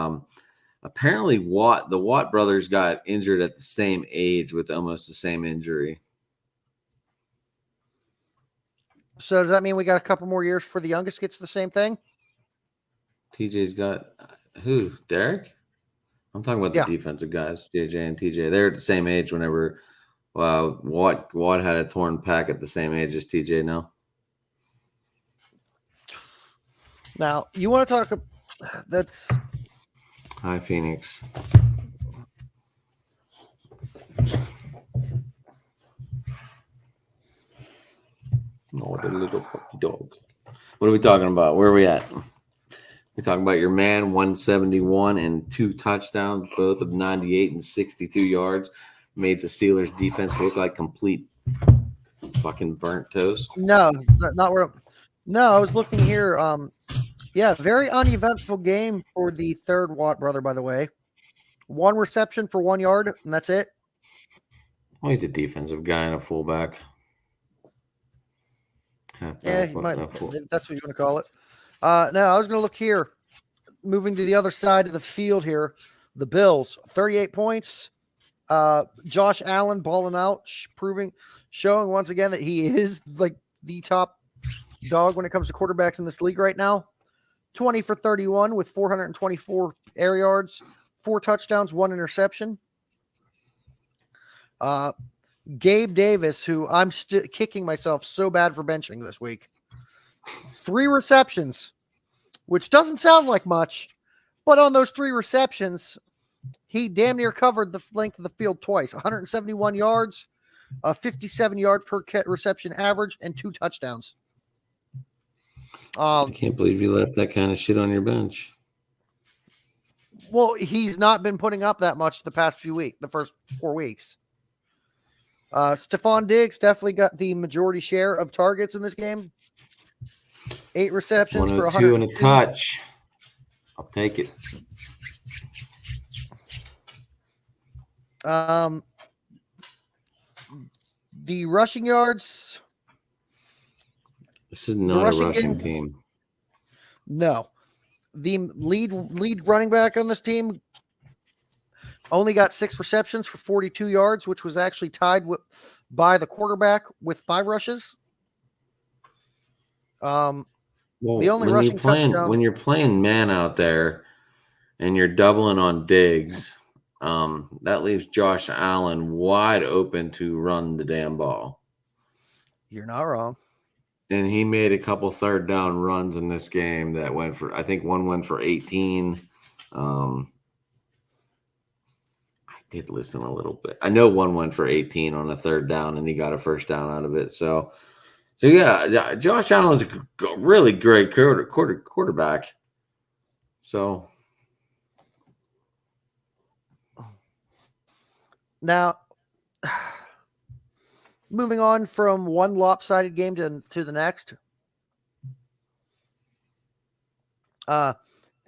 apparently the Watt brothers got injured at the same age with almost the same injury. So does that mean we got a couple more years before the youngest gets the same thing? TJ's got who? Derek? I'm talking about the defensive guys, JJ and TJ. They're at the same age whenever Watt had a torn pec at the same age as TJ now. Now, you want to talk that's Hi, Phoenix. Oh, the little puppy dog. What are we talking about? Where are we at? We're talking about your man, 171 and 2 touchdowns, both of 98 and 62 yards. Made the Steelers defense look like complete fucking burnt toast. No, not where. No, I was looking here. Yeah, very uneventful game for the third Watt brother, by the way. 1 reception for 1 yard, and that's it. Well, he's a defensive guy and a fullback. Yeah, that's what you're going to call it. Now, I was going to look here. Moving to the other side of the field here, the Bills, 38 points. Josh Allen balling out, showing once again that he is like the top dog when it comes to quarterbacks in this league right now. 20 for 31 with 424 air yards, 4 touchdowns, 1 interception. Gabe Davis, who I'm still kicking myself so bad for benching this week. 3 receptions, which doesn't sound like much, but on those 3 receptions, he damn near covered the length of the field twice. 171 yards, a 57-yard per reception average, and 2 touchdowns. I can't believe you left that kind of shit on your bench. Well, he's not been putting up that much the past few weeks, the first 4 weeks. Stephon Diggs definitely got the majority share of targets in this game. 8 receptions for 102 and a 102. touch. I'll take it. The rushing yards. This is not a rushing team. No. The lead running back on this team only got 6 receptions for 42 yards, which was actually tied by the quarterback with 5 rushes. Well, the only rushing touchdown when you're playing man out there and you're doubling on Diggs, that leaves Josh Allen wide open to run the damn ball. You're not wrong. And he made a couple third down runs in this game that went for, I think one went for 18. I did listen a little bit. I know one went for 18 on a third down and he got a first down out of it. So yeah, Josh Allen's a really great quarterback. So now, moving on from one lopsided game to the next.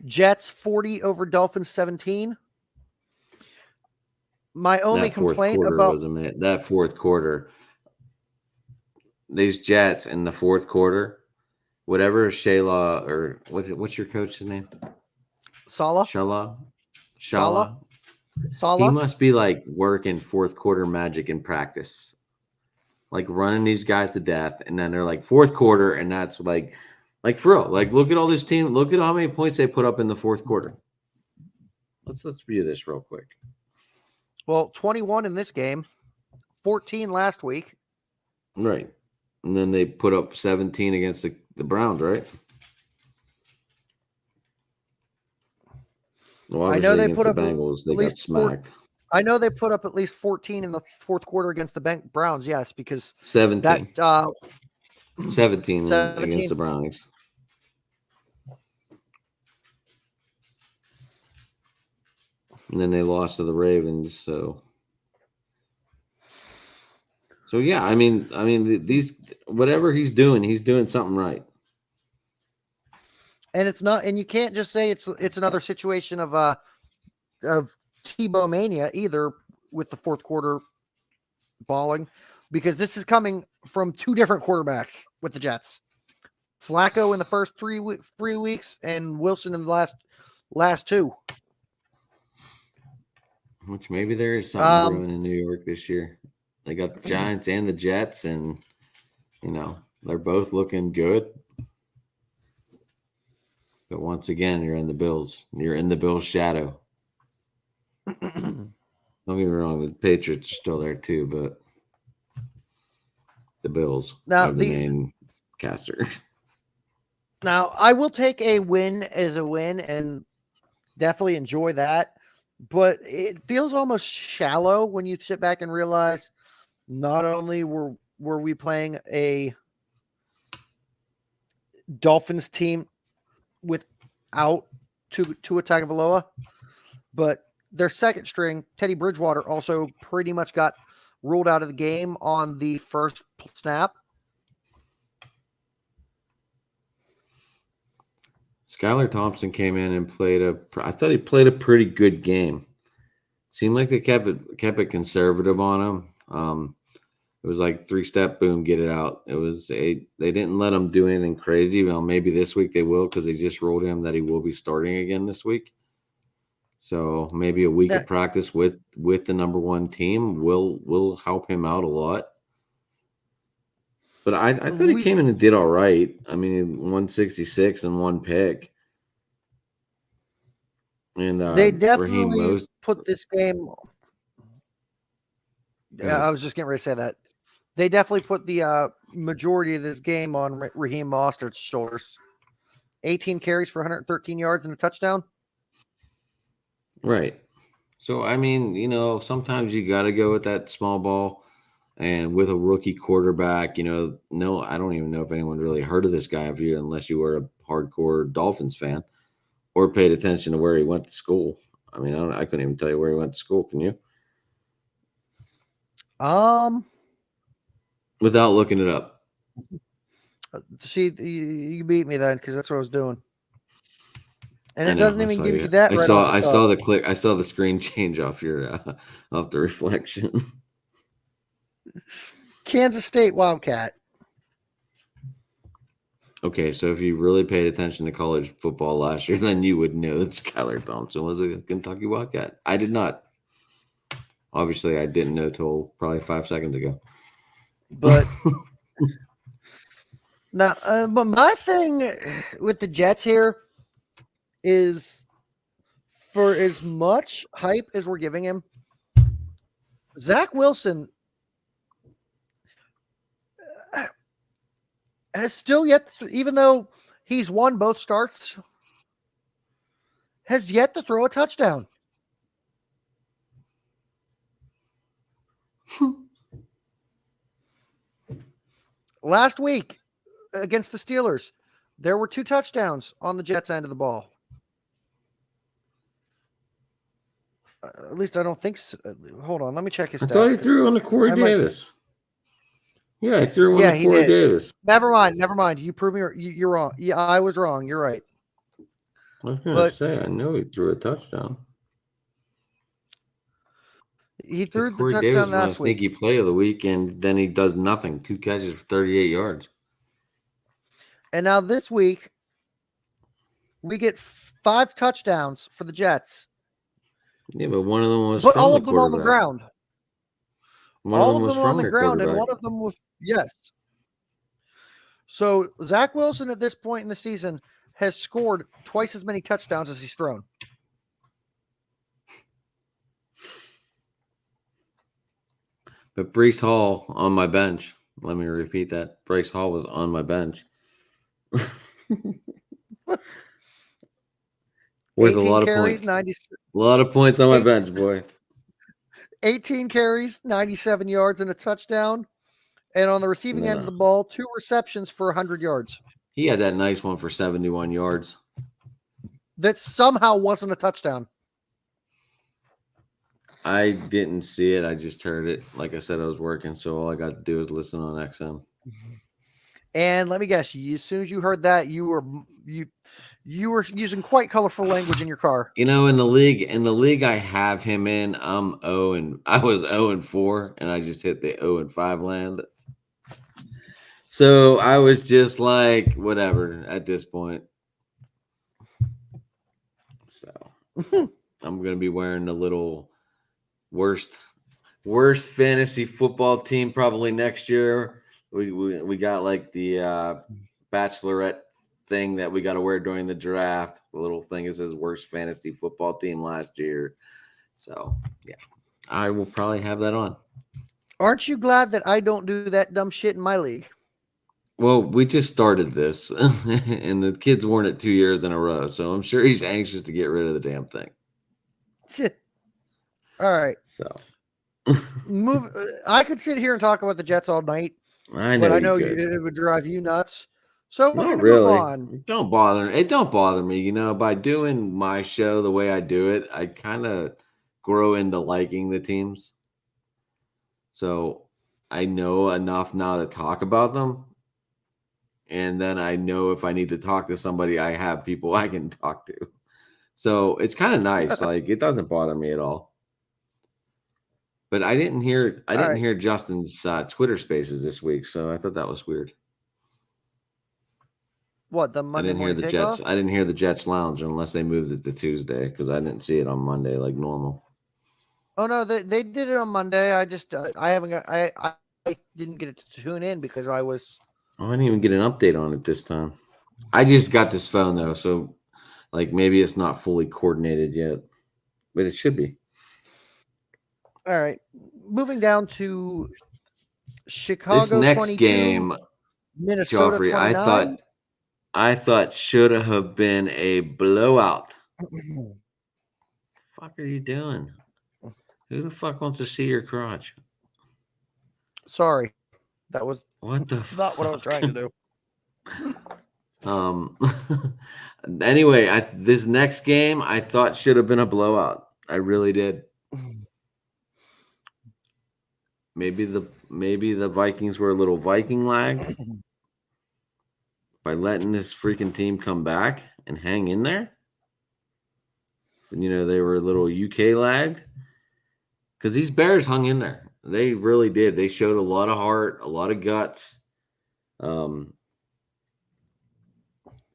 Jets 40 over Dolphins 17. My only complaint about that fourth quarter, these Jets in the fourth quarter, whatever Shayla or what's your coach's name? Saleh. He must be like working fourth quarter magic in practice, like running these guys to death, and then they're like fourth quarter, and that's like for real. Like, look at all this team. Look at how many points they put up in the fourth quarter. Let's view this real quick. Well, 21 in this game, 14 last week. Right. And then they put up 17 against the Browns, right? Well, I know they put up Bengals. They got smacked. I know they put up at least 14 in the fourth quarter against the Browns. Yes, because 17. That 17 against the Browns. And then they lost to the Ravens. So yeah, I mean, these whatever he's doing something right. And it's not, and you can't just say it's another situation of Tebow mania either with the fourth quarter balling, because this is coming from 2 different quarterbacks with the Jets. Flacco in the first 3 weeks and Wilson in the last 2. Which maybe there is something brewing in New York this year. They got the Giants and the Jets, and they're both looking good. But once again, you're in the Bills. You're in the Bills' shadow. Don't get me wrong, the Patriots are still there too, but the Bills are the main caster. Now, I will take a win as a win and definitely enjoy that. But it feels almost shallow when you sit back and realize not only were we playing a Dolphins team without Tua Tagovailoa, but their second string, Teddy Bridgewater, also pretty much got ruled out of the game on the first snap. Skylar Thompson came in and I thought he played a pretty good game. Seemed like they kept it conservative on him. It was like 3-step, boom, get it out. They didn't let him do anything crazy. Well, maybe this week they will, because they just ruled him that he will be starting again this week. So maybe a week of practice with the number 1 team will help him out a lot. But I thought he came in and did all right. I mean, 166 and 1 pick. And they definitely put this game. Yeah, I was just getting ready to say that. They definitely put the majority of this game on Raheem Mostert's shoulders. 18 carries for 113 yards and a touchdown. Right. So, I mean, sometimes you got to go with that small ball. and with a rookie quarterback, no, I don't even know if anyone really heard of this guy unless you were a hardcore Dolphins fan or paid attention to where he went to school. I mean, I couldn't even tell you where he went to school. Can you? Without looking it up. See, you beat me then because that's what I was doing. And I it know, doesn't I even saw give you. you that right off the I top. saw the click. I saw the screen change off your off the reflection. Kansas State Wildcat. Okay, so if you really paid attention to college football last year, then you would know that Skylar Thompson was a Kentucky Wildcat. I did not. Obviously, I didn't know till probably 5 seconds ago. But now, but my thing with the Jets here is, for as much hype as we're giving him, Zach Wilson has still yet, even though he's won both starts, has yet to throw a touchdown. Last week against the Steelers, there were 2 touchdowns on the Jets' end of the ball. At least I don't think so. Hold on, let me check his stats. I thought he threw on the Corey Davis. Yeah, he threw on the Corey Davis. Never mind. You prove me you're wrong. Yeah, I was wrong. You're right. I was going to say, I know he threw a touchdown. He threw the Corey touchdown Davis last week. Sneaky play of the week, and then he does nothing. 2 catches for 38 yards. And now this week, we get 5 touchdowns for the Jets. Yeah, but one of them was but all of them on the ground. All of them on the ground, and one of them was, yes. So Zach Wilson at this point in the season has scored twice as many touchdowns as he's thrown. But Breece Hall on my bench. Let me repeat that. Breece Hall was on my bench. With a lot of points. A lot of points on my bench, boy. 18 carries, 97 yards, and a touchdown. And on the receiving end of the ball, 2 receptions for 100 yards. He had that nice one for 71 yards. That somehow wasn't a touchdown. I didn't see it. I just heard it. Like I said, I was working, so all I got to do is listen on XM. And let me guess, as soon as you heard that, you were using quite colorful language in your car. In the league I have him in, I was 0-4, and I just hit the 0-5 land. So I was just like, whatever at this point. So I'm gonna be wearing the little worst fantasy football team probably next year. We got like the bachelorette thing that we got to wear during the draft. The little thing that says worst fantasy football team last year. So yeah, I will probably have that on. Aren't you glad that I don't do that dumb shit in my league? Well, we just started this, and the kids weren't it 2 years in a row, so I'm sure he's anxious to get rid of the damn thing. All right. So I could sit here and talk about the Jets all night. But I know it would drive you nuts. So we're going to move on. It don't bother me. By doing my show the way I do it, I kind of grow into liking the teams. So I know enough now to talk about them. And then I know if I need to talk to somebody, I have people I can talk to. So it's kind of nice. Like, it doesn't bother me at all. But I didn't hear Justin's Twitter Spaces this week, so I thought that was weird. What, the Monday morning kickoff? I didn't hear the Jets Lounge unless they moved it to Tuesday, because I didn't see it on Monday like normal. Oh no, they did it on Monday. I just I didn't get it to tune in because I was. I didn't even get an update on it this time. I just got this phone though, so like maybe it's not fully coordinated yet, but it should be. All right, moving down to Chicago. This next game, Minnesota Joffrey, 29. I thought should have been a blowout. The fuck are you doing? Who the fuck wants to see your crotch? Sorry. That was What the not what I was trying to fuck? do. Anyway, this next game I thought should have been a blowout. I really did. Maybe the Vikings were a little Viking lagged by letting this freaking team come back and hang in there. And, they were a little UK lagged because these Bears hung in there. They really did. They showed a lot of heart, a lot of guts.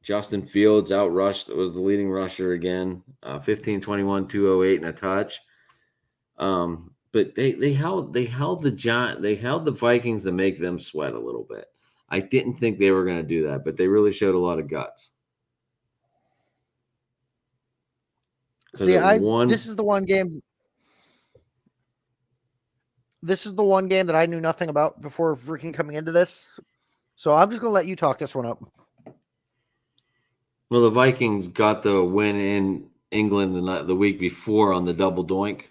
Justin Fields outrushed, was the leading rusher again, 15, 21, 208 and a touch. But they held the Vikings to make them sweat a little bit. I didn't think they were going to do that, but they really showed a lot of guts. See, this is the one game. This is the one game that I knew nothing about before freaking coming into this. So I'm just going to let you talk this one up. Well, the Vikings got the win in England the week before on the double doink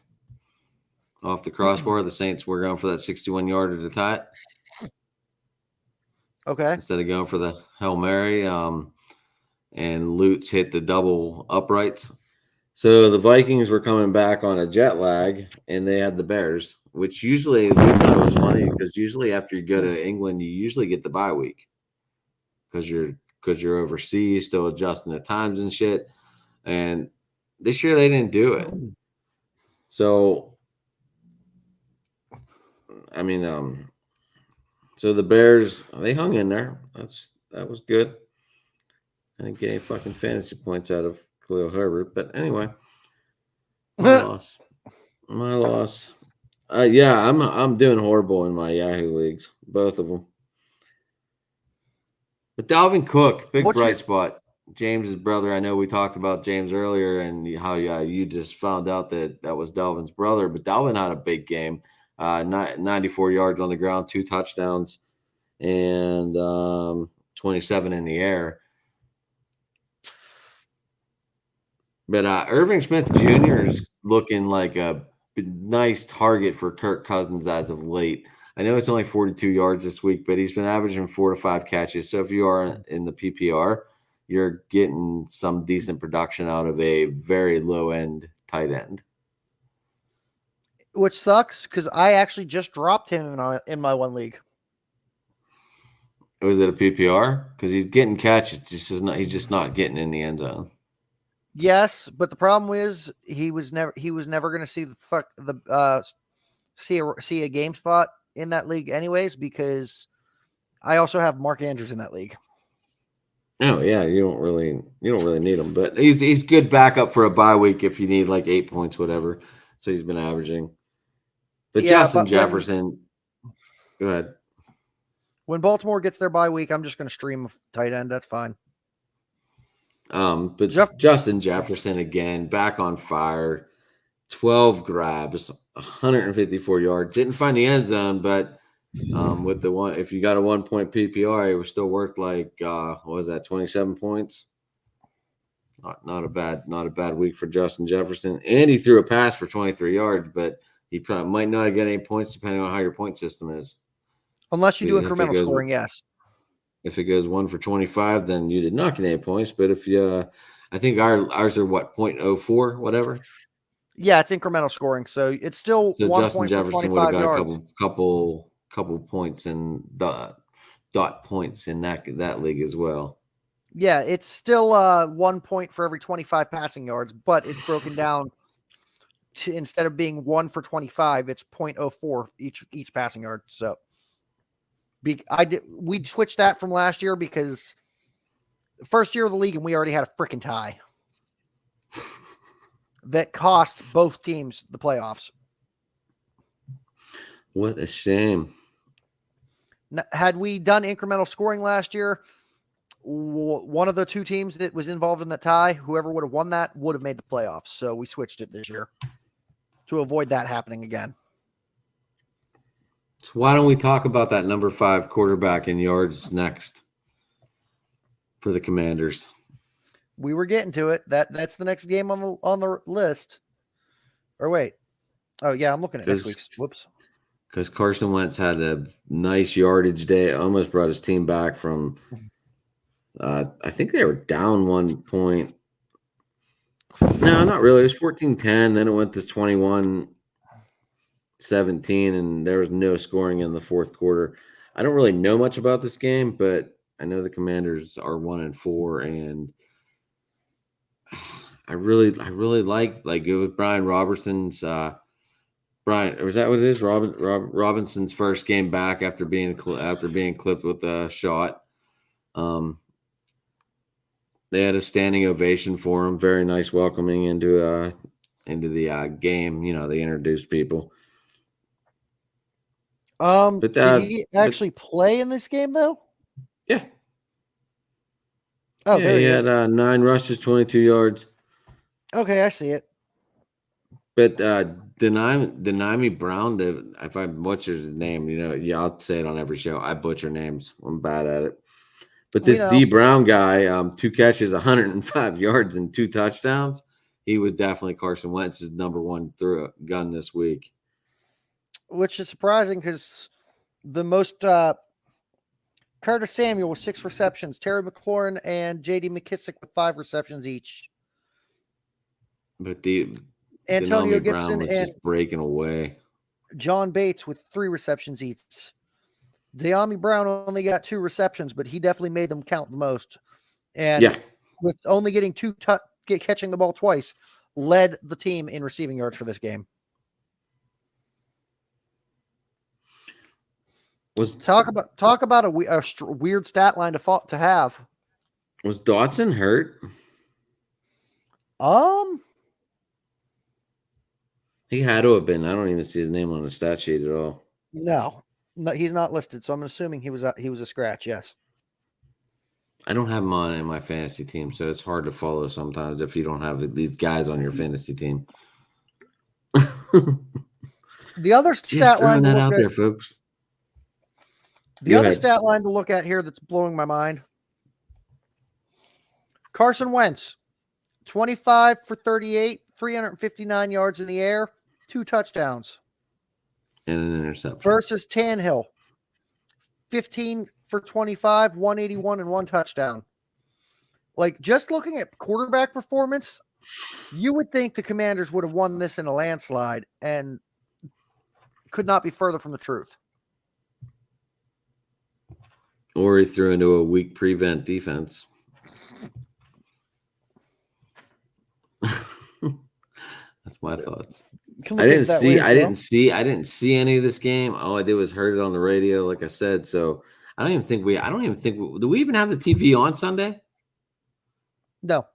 off the crossbar. The Saints were going for that 61-yarder to tie it. Okay. Instead of going for the Hail Mary, and Lutz hit the double uprights. So the Vikings were coming back on a jet lag, and they had the Bears, which usually we thought it was funny because usually after you go to England, you usually get the bye week because you're overseas, still adjusting the times and shit. And this year they didn't do it. So, I mean, so the Bears, they hung in there. That was good. I didn't get any fucking fantasy points out of Khalil Herbert, but anyway, my loss. Yeah, I'm doing horrible in my Yahoo leagues, both of them. But Dalvin Cook, big bright spot. James's brother. I know we talked about James earlier and how you just found out that was Dalvin's brother, but Dalvin had a big game. 94 yards on the ground, 2 touchdowns, and 27 in the air. But Irving Smith Jr. is looking like a nice target for Kirk Cousins as of late. I know it's only 42 yards this week, but he's been averaging 4 to 5 catches. So if you are in the PPR, you're getting some decent production out of a very low-end tight end. Which sucks because I actually just dropped him in my one league. Was it a PPR? Because he's getting catches, he's just not getting in the end zone. Yes, but the problem is he was never going to see a game spot in that league anyways, because I also have Mark Andrews in that league. Oh yeah, you don't really need him, but he's good backup for a bye week if you need like 8 points, whatever. So he's been averaging. But yeah, Justin Jefferson, go ahead. When Baltimore gets their bye week, I'm just going to stream tight end. That's fine. But Justin Jefferson again, back on fire. 12 grabs, 154 yards. Didn't find the end zone, but with the one, if you got a 1-point PPR, it was still worth like what was that, 27 points? Not a bad week for Justin Jefferson. And he threw a pass for 23 yards, but he probably might not get any points depending on how your point system is. Unless you do incremental scoring, yes. If it goes 1 for 25, then you did not get any points. But if you, I think ours are what, 0.04, whatever. Yeah, it's incremental scoring, so it's still 1 Justin point Jefferson for 25 would have yards. got a couple points and dot points in that league as well. Yeah, it's still 1 point for every 25 passing yards, but it's broken down to, instead of being 1 for 25, it's 0.04 each passing yard. So we switched that from last year because the first year of the league and we already had a freaking tie that cost both teams the playoffs. What a shame. Had we done incremental scoring last year, one of the two teams that was involved in that tie, whoever would have won that would have made the playoffs. So we switched it this year to avoid that happening again. So why don't we talk about that number 5 quarterback in yards next for the Commanders? We were getting to it. That's the next game on the list. Or wait. Oh yeah, I'm looking at next week's. Whoops. because Carson Wentz had a nice yardage day. Almost brought his team back from. I think they were down 1 point. No, not really. It was 14-10. Then it went to 21-17, and there was no scoring in the fourth quarter. I don't really know much about this game, but I know the Commanders are 1-4, and I really like it was Brian Robinson's. Brian, was that what it is? Robinson's first game back after being clipped with a shot. They had a standing ovation for him. Very nice welcoming into the game. You know, they introduced people. Did he actually play in this game though? Yeah. Oh, there he is. Had 9 rushes, 22 yards. Okay, I see it. But Denami Brown, if I butcher his name, I'll say it on every show. I butcher names. I'm bad at it. But this D Brown guy, 2 catches, 105 yards, and 2 touchdowns. He was definitely Carson Wentz's number 1 gun this week. Which is surprising because the most Curtis Samuel with 6 receptions, Terry McLaurin and J.D. McKissick with 5 receptions each. But the Antonio Denami Gibson Brown was and just breaking away. John Bates with 3 receptions each. De'Ami Brown only got 2 receptions, but he definitely made them count the most. And with only getting catching the ball twice, led the team in receiving yards for this game. Talk about a weird stat line to have. Was Dotson hurt? He had to have been. I don't even see his name on the stat sheet at all. No, he's not listed. So I'm assuming he was a scratch. Yes. I don't have him on in my fantasy team, so it's hard to follow sometimes if you don't have these guys on your fantasy team. The other stat line that out there, folks. The other stat line to look at here that's blowing my mind. Carson Wentz, 25 for 38, 359 yards in the air, 2 touchdowns. And an interception. Versus Tannehill, 15 for 25, 181 and 1 touchdown. Like, just looking at quarterback performance, you would think the Commanders would have won this in a landslide, and could not be further from the truth. Or he threw into a weak prevent defense. That's my thoughts. I didn't see any of this game. All I did was heard it on the radio, like I said. So I don't even think do we even have the TV on Sunday? No.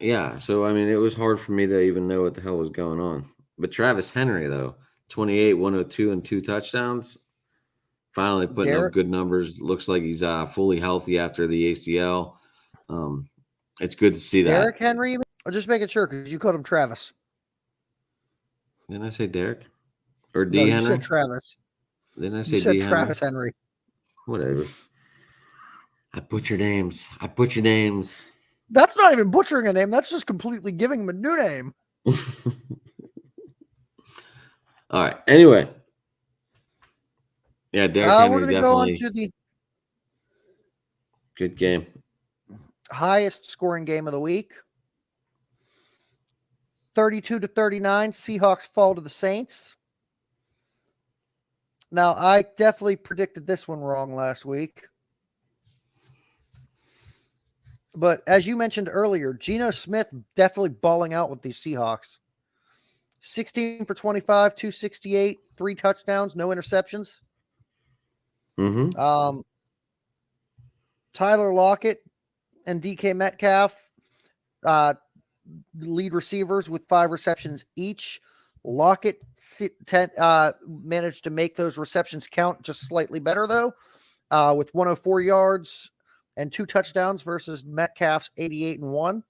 Yeah. So I mean, it was hard for me to even know what the hell was going on. But Travis Henry, though, 28, 102, and 2 touchdowns. Finally putting up good numbers. Looks like he's fully healthy after the ACL. It's good to see that. Derrick Henry? I'm just making sure because you called him Travis. Didn't I say Derrick? Or D. Henry? You said Travis. Didn't I say you said D. Travis Henry? Whatever. I butcher names. That's not even butchering a name. That's just completely giving him a new name. All right. Anyway. Yeah, Derrick Henry we're going to go on to the good game. Highest scoring game of the week. 32-39, Seahawks fall to the Saints. Now, I definitely predicted this one wrong last week. But as you mentioned earlier, Geno Smith definitely balling out with these Seahawks. 16 for 25, 268, 3 touchdowns, no interceptions. Mm-hmm. Tyler Lockett and DK Metcalf, lead receivers with 5 receptions each. Lockett managed to make those receptions count just slightly better, though, with 104 yards and 2 touchdowns versus Metcalf's 88 and 1.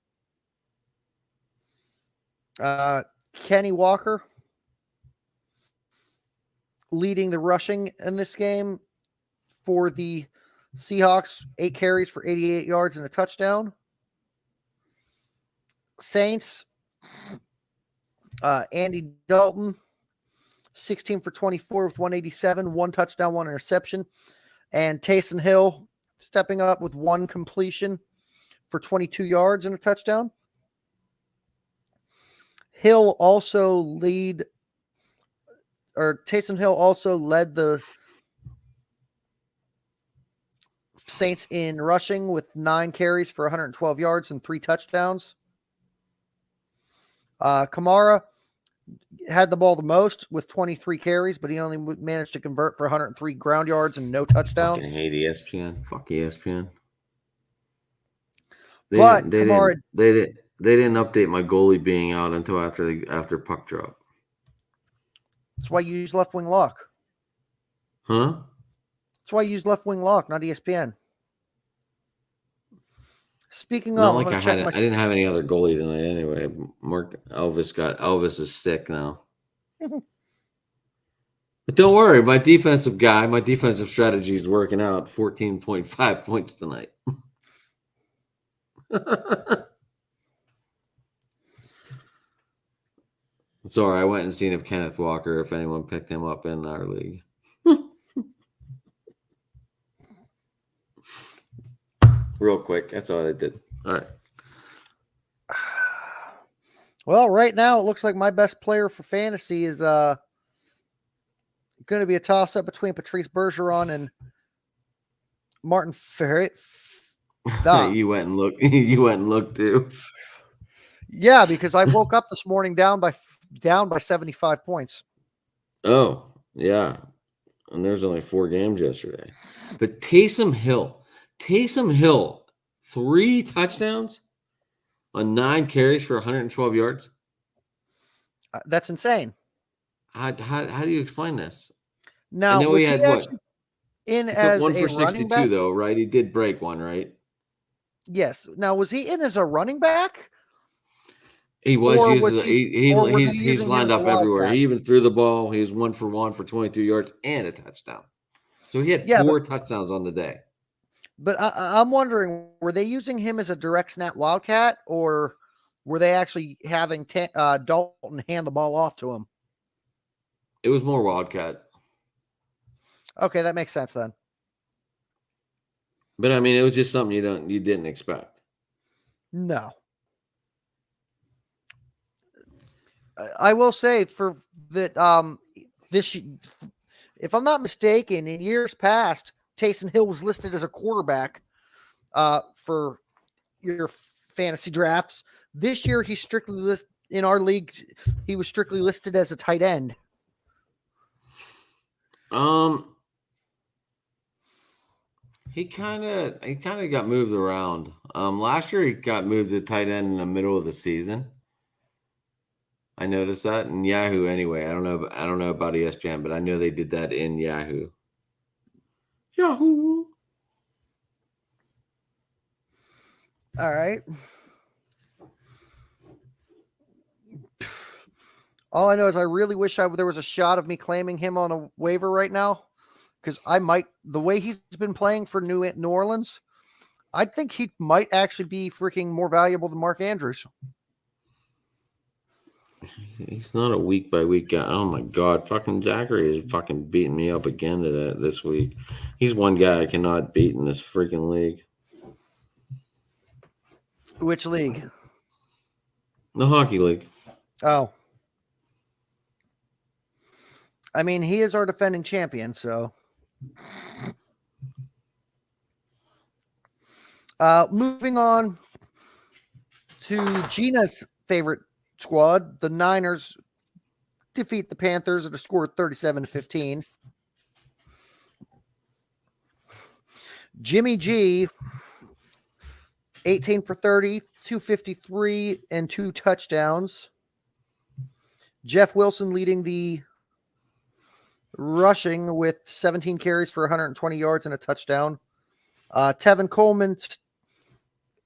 Kenny Walker leading the rushing in this game for the Seahawks, 8 carries for 88 yards and a touchdown. Saints, Andy Dalton 16 for 24 with 187, 1 touchdown, 1 interception. And Taysom Hill stepping up with 1 completion for 22 yards and a touchdown. Taysom Hill also led the Saints in rushing with 9 carries for 112 yards and 3 touchdowns. Kamara had the ball the most with 23 carries, but he only managed to convert for 103 ground yards and no touchdowns. Fucking hate ESPN. Fuck ESPN. They didn't update my goalie being out until after puck drop. That's why you use left wing lock. Huh? That's why you use left wing lock, not ESPN. Speaking Not of, like I didn't have any other goalie tonight anyway. Elvis is sick now. But don't worry, my defensive strategy is working out. 14.5 points tonight. Sorry, I went and seen if Kenneth Walker, if anyone picked him up in our league. Real quick, that's all I did. All right. Well, right now it looks like my best player for fantasy is going to be a toss-up between Patrice Bergeron and Martin Ferret. You went and looked. You went and looked too. Yeah, because I woke up this morning down by 75 points. Oh, yeah. And there's only 4 games yesterday. But Taysom Hill, 3 touchdowns on 9 carries for 112 yards. That's insane. How do you explain this? Now, I know he had what? In as 1 for a 62 back? though, right? He did break one, right? Yes. Now, was he in as a running back? He was. He's lined up everywhere. He even threw the ball. He was 1 for 1 for 22 yards and a touchdown. So he had 4 touchdowns on the day. But I'm wondering, were they using him as a direct snap wildcat, or were they actually having Dalton hand the ball off to him? It was more wildcat. Okay, that makes sense then. But I mean, it was just something you didn't expect. No. I will say for that this, if I'm not mistaken, in years past, Taysom Hill was listed as a quarterback for your fantasy drafts. This year, he's strictly listed in our league. He was strictly listed as a tight end. He kind of got moved around. Last year he got moved to tight end in the middle of the season. I noticed that in Yahoo anyway. I don't know about ESPN, but I know they did that in Yahoo. Yahoo. All right. All I know is I really wish there was a shot of me claiming him on a waiver right now, because the way he's been playing for New Orleans, I think he might actually be freaking more valuable than Mark Andrews. He's not a week by week guy. Oh my God, fucking Zachary is fucking beating me up again this week. He's one guy I cannot beat in this freaking league. Which league? The hockey league. Oh. I mean, he is our defending champion, so. Moving on to Gina's favorite squad, the Niners defeat the Panthers at a score of 37-15. Jimmy G, 18 for 30, 253, and 2 touchdowns. Jeff Wilson leading the rushing with 17 carries for 120 yards and a touchdown. Tevin Coleman,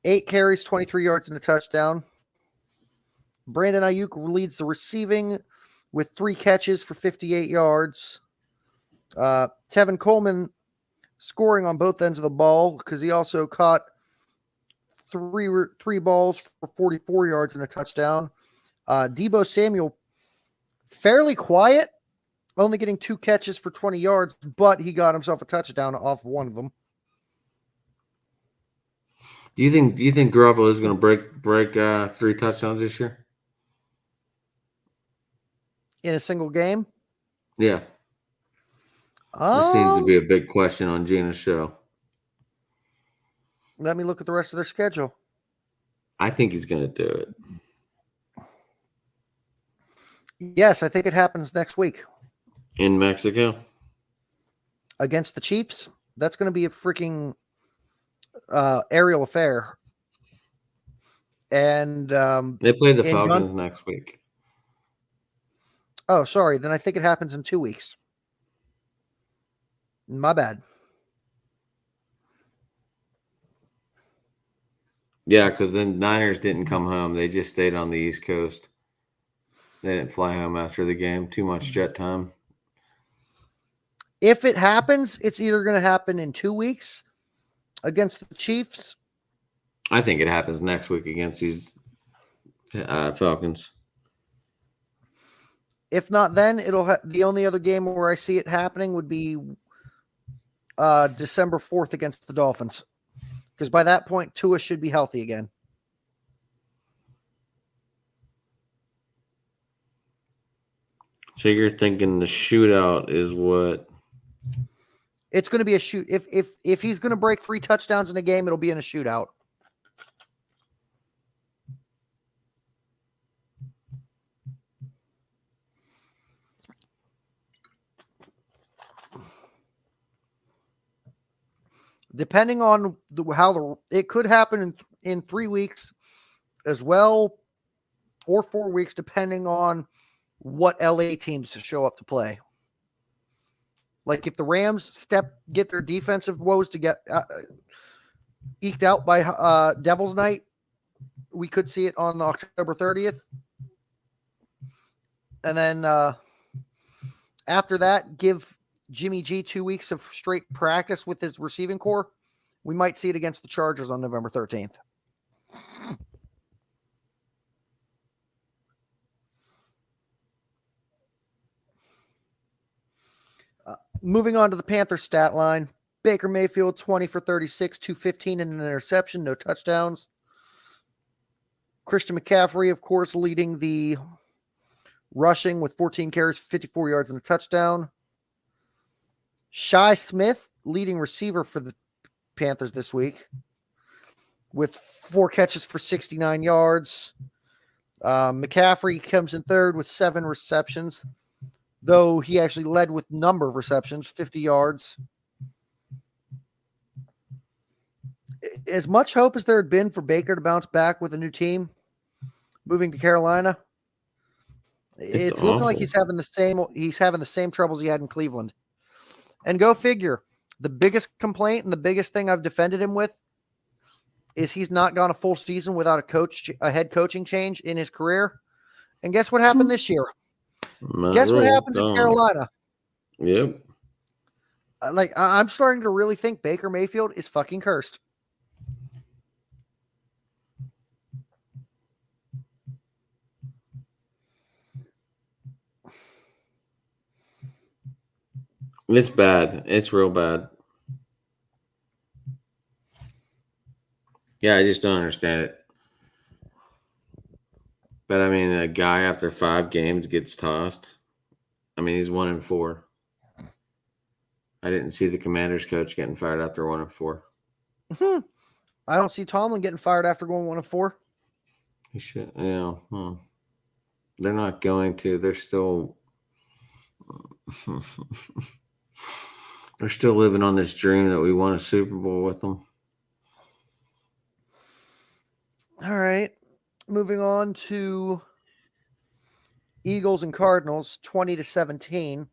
8 carries, 23 yards and a touchdown. Brandon Ayuk leads the receiving with 3 catches for 58 yards. Tevin Coleman scoring on both ends of the ball because he also caught three balls for 44 yards and a touchdown. Deebo Samuel, fairly quiet only getting 2 catches for 20 yards, but he got himself a touchdown off one of them. Do you think Garoppolo is going to break 3 touchdowns this year? In a single game? Yeah. This seems to be a big question on Gina's show. Let me look at the rest of their schedule. I think he's going to do it. Yes, I think it happens next week. In Mexico? Against the Chiefs? That's going to be a freaking aerial affair. And they play the Falcons next week. Oh, sorry. Then I think it happens in 2 weeks. My bad. Yeah, because the Niners didn't come home. They just stayed on the East Coast. They didn't fly home after the game. Too much jet time. If it happens, it's either going to happen in 2 weeks against the Chiefs. I think it happens next week against these Falcons. If not, then the only other game where I see it happening would be December 4th against the Dolphins. Because by that point, Tua should be healthy again. So you're thinking the shootout is what? It's going to be a shoot. If he's going to break 3 touchdowns in a game, it'll be in a shootout. Depending on it could happen in 3 weeks as well, or 4 weeks, depending on what LA teams show up to play. Like if the Rams get their defensive woes to get eked out by Devil's Night, we could see it on October 30th. And then after that, give Jimmy G 2 weeks of straight practice with his receiving core. We might see it against the Chargers on November 13th. Moving on to the Panthers stat line. Baker Mayfield, 20 for 36, 215 and an interception, no touchdowns. Christian McCaffrey, of course, leading the rushing with 14 carries, 54 yards and a touchdown. Shi Smith, leading receiver for the Panthers this week, with 4 catches for 69 yards. McCaffrey comes in third with 7 receptions, though he actually led with number of receptions, 50 yards. As much hope as there had been for Baker to bounce back with a new team, moving to Carolina, it's looking like he's having the same troubles he had in Cleveland. And go figure, the biggest complaint and the biggest thing I've defended him with is he's not gone a full season without a head coaching change in his career. And guess what happened this year? Guess what happened in Carolina? Yep. I'm starting to really think Baker Mayfield is fucking cursed. It's bad. It's real bad. Yeah, I just don't understand it. But I mean, a guy after 5 games gets tossed. I mean, he's 1-4. I didn't see the Commanders coach getting fired after 1-4. I don't see Tomlin getting fired after going 1-4. He should, They're not going to. They're still. They're still living on this dream that we won a Super Bowl with them. All right. Moving on to Eagles and Cardinals, 20-17.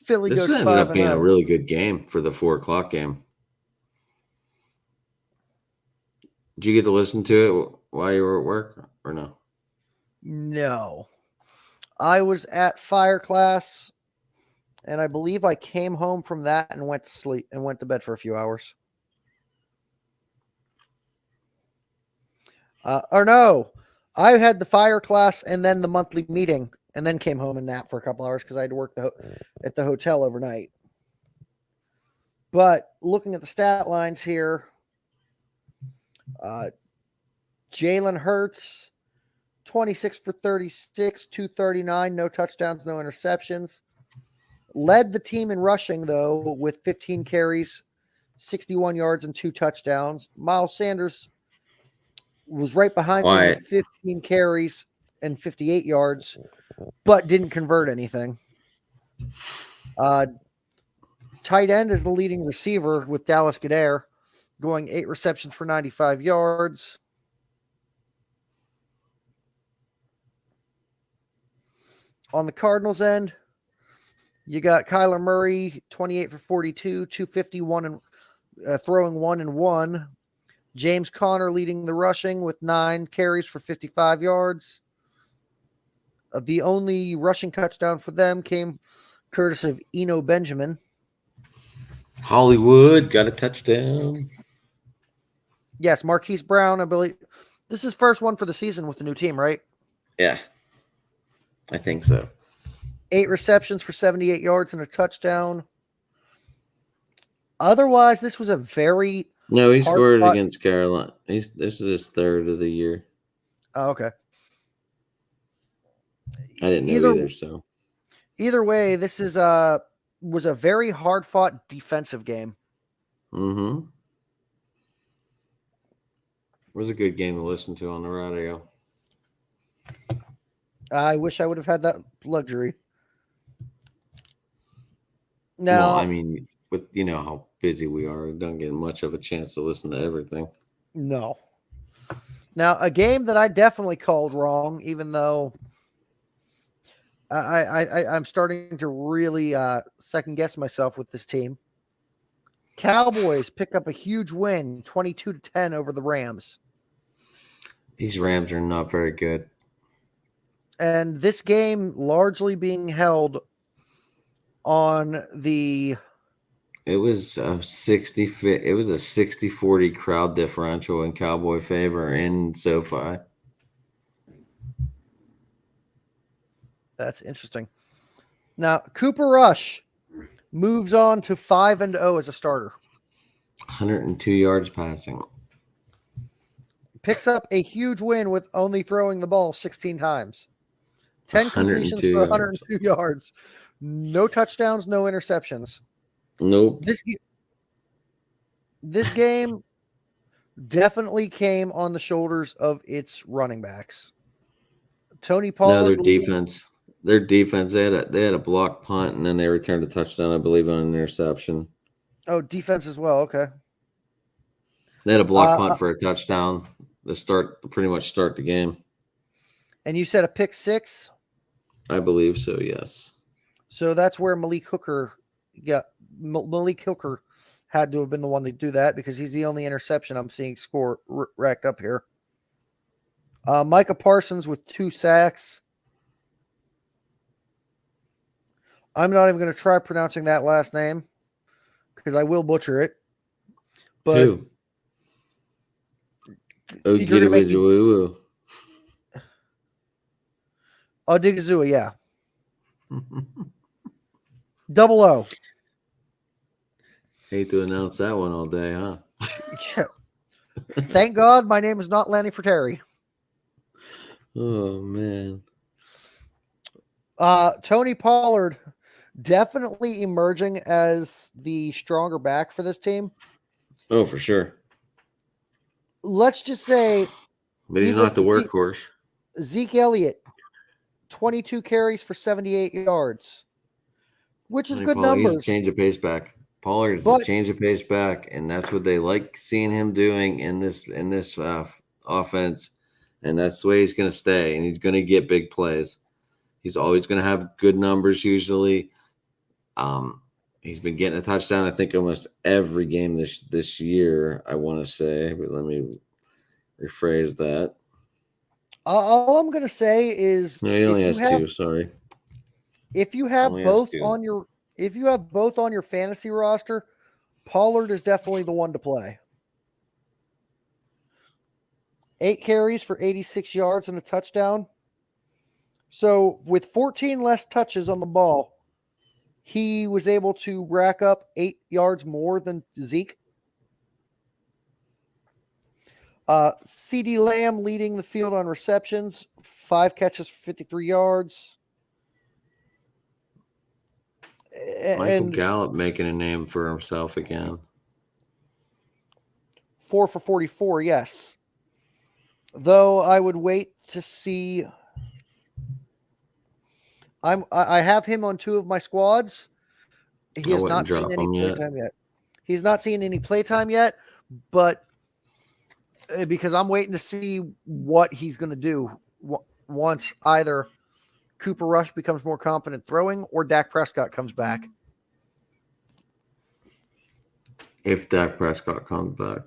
Philly goes 5-0. This ended up being a really good game for the 4:00 game. Did you get to listen to it while you were at work or no? No. I was at Fire Class, and I believe I came home from that and went to sleep and went to bed for a few hours. Or no, I had the Fire Class and then the monthly meeting and then came home and napped for a couple hours because I had to work at the hotel overnight. But looking at the stat lines here, Jalen Hurts, 26 for 36, 239, no touchdowns, no interceptions. Led the team in rushing, though, with 15 carries, 61 yards, and 2 touchdowns. Miles Sanders was right behind him Quiet. with 15 carries and 58 yards, but didn't convert anything. Tight end is the leading receiver with Dallas Goedert, going 8 receptions for 95 yards. On the Cardinals end, you got Kyler Murray, 28 for 42, 251 and throwing 1 and 1. James Conner leading the rushing with 9 carries for 55 yards. The only rushing touchdown for them came courtesy of Eno Benjamin. Hollywood got a touchdown. Yes, Marquise Brown, I believe. This is first one for the season with the new team, right? Yeah, I think so. 8 receptions for 78 yards and a touchdown. Otherwise, this was a very No, he hard scored fought- against Carolina. This is his third of the year. Oh, okay. I didn't know either. So Either way, this is was a very hard fought defensive game. it was a good game to listen to on the radio. I wish I would have had that luxury. Now, Well, I mean, with how busy we are, we don't get much of a chance to listen to everything. no. Now, a game that I definitely called wrong, even though I'm starting to really second guess myself with this team. Cowboys pick up a huge win, 22-10 over the Rams. These Rams are not very good. And this game largely being held on the It was a 60-40 crowd differential in Cowboy favor in SoFi. That's interesting. Now, Cooper Rush moves on to 5-0 as a starter. 102 yards passing. Picks up a huge win with only throwing the ball 16 times. 10 completions for 102 yards. No touchdowns, no interceptions. Nope. This game definitely came on the shoulders of its running backs. Tony Pollard. No, their defense. They had a block punt and then they returned a touchdown, I believe, on an interception. Oh, defense as well. Okay. They had a block punt for a touchdown to pretty much start the game. And you said a pick 6? I believe so, yes. So that's where Malik Hooker had to have been the one to do that because he's the only interception I'm seeing score racked up here. Micah Parsons with 2 sacks. I'm not even going to try pronouncing that last name because I will butcher it. But who? Odigizua. Odigizua, yeah. Double O. Hate to announce that one all day, huh? Yeah. Thank God my name is not Lanny Fratteri. Oh, man. Tony Pollard definitely emerging as the stronger back for this team. Oh, for sure. Let's just say. But he's not the workhorse. Zeke Elliott, 22 carries for 78 yards, which is good numbers. He's a change of pace back. Pollard is a change of pace back, and that's what they like seeing him doing in this offense, and that's the way he's going to stay, and he's going to get big plays. He's always going to have good numbers usually. He's been getting a touchdown, I think, almost every game this year, I want to say. But let me rephrase that. All I'm going to say is no, he only has 2, sorry. If you have both on your fantasy roster, Pollard is definitely the one to play. 8 carries for 86 yards and a touchdown. So with 14 less touches on the ball, he was able to rack up 8 yards more than Zeke. CD Lamb leading the field on receptions, 5 catches for 53 yards. Michael And Gallup making a name for himself again. 4 for 44, yes. Though I would wait to see. I have him on 2 of my squads. He has not seen any playtime yet. He's not seen any playtime yet, but because I'm waiting to see what he's going to do once either Cooper Rush becomes more confident throwing or Dak Prescott comes back. If Dak Prescott comes back.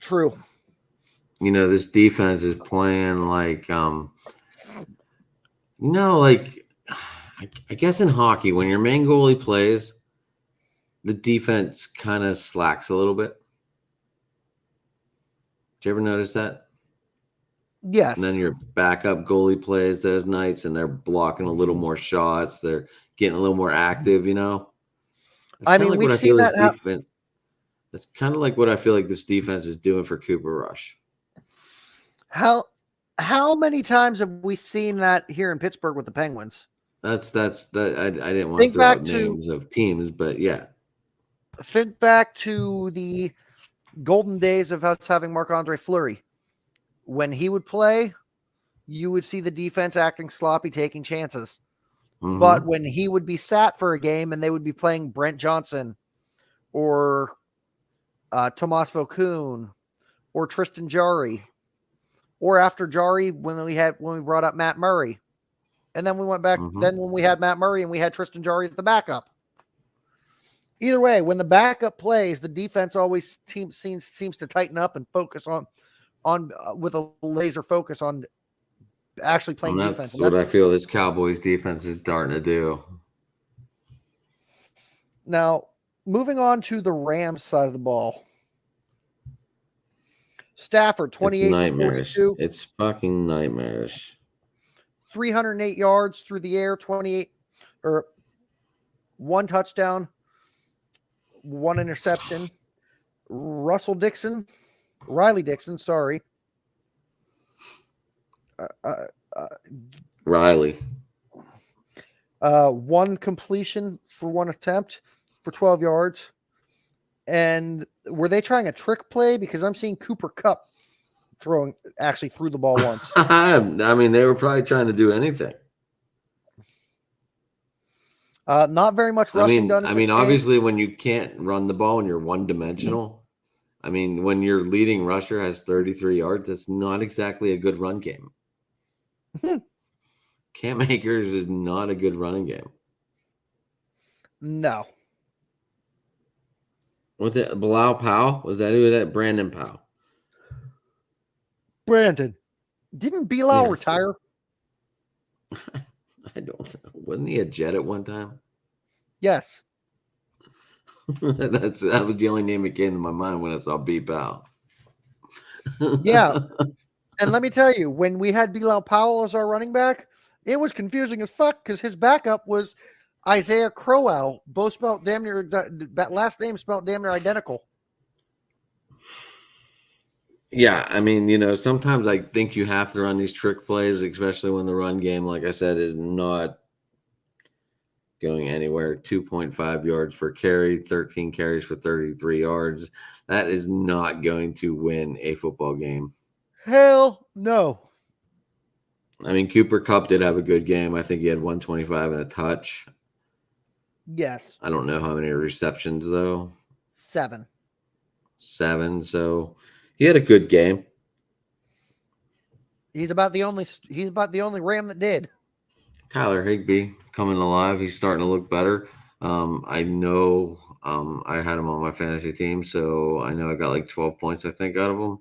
True. You know, this defense is playing like, I guess in hockey, when your main goalie plays, the defense kind of slacks a little bit. Did you ever notice that? Yes. And then your backup goalie plays those nights and they're blocking a little more shots. They're getting a little more active, you know? I mean, we've seen that defense. That's kind of like what I feel like this defense is doing for Cooper Rush. How many times have we seen that here in Pittsburgh with the Penguins? I didn't want to throw out names of teams, but yeah. Think back to the golden days of us having Marc-Andre Fleury. When he would play, you would see the defense acting sloppy, taking chances. Mm-hmm. But when he would be sat for a game and they would be playing Brent Johnson or Tomas Vokoun or Tristan Jarry, or after Jarry when we brought up Matt Murray, and then we went back. Mm-hmm. Then when we had Matt Murray and we had Tristan Jarry as the backup. Either way, when the backup plays, the defense always seems to tighten up and focus on with a laser focus on actually playing defense. That's what I feel this Cowboys defense is starting to do. Now, moving on to the Rams side of the ball. Stafford, 28 nightmarish. It's fucking nightmarish. 308 yards through the air, 1 touchdown, 1 interception. Riley Dixon, sorry. Riley. 1 completion for 1 attempt for 12 yards. And were they trying a trick play? Because I'm seeing Cooper Kupp actually threw the ball once. I mean, they were probably trying to do anything. Not very much rushing done. I mean, obviously, when you can't run the ball and you're one-dimensional, I mean, when your leading rusher has 33 yards, that's not exactly a good run game. Cam Akers is not a good running game. No. Was it Bilal Powell? Was that who that? Brandon Powell. Brandon. Didn't Bilal retire? I don't know. Wasn't he a Jet at one time? Yes. That was the only name that came to my mind when I saw B Powell. Yeah. And let me tell you, when we had Bilal Powell as our running back, it was confusing as fuck because his backup was Isaiah Crowell, both spelled damn near, that last name spelled damn near identical. Yeah, I mean, you know, sometimes I think you have to run these trick plays, especially when the run game, like I said, is not going anywhere. 2.5 yards per carry, 13 carries for 33 yards. That is not going to win a football game. Hell no. I mean, Cooper Kupp did have a good game. I think he had 125 and a touch. Yes. I don't know how many receptions, though. 7. So he had a good game. He's about the only Ram that did. Tyler Higbee coming alive. He's starting to look better. I know I had him on my fantasy team, so I know I got like 12 points, I think, out of him.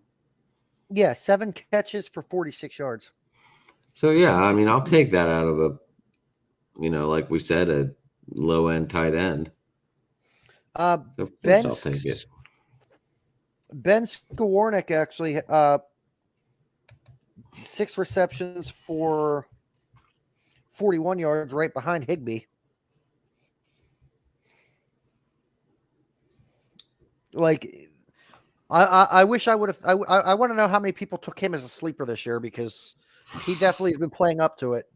Yeah, 7 catches for 46 yards. So, yeah, I mean, I'll take that out of a, you know, like we said, a low-end tight end. Ben Skowronek actually 6 receptions for 41 yards, right behind Higbee. Like, I wish I would have. I want to know how many people took him as a sleeper this year, because he definitely has been playing up to it.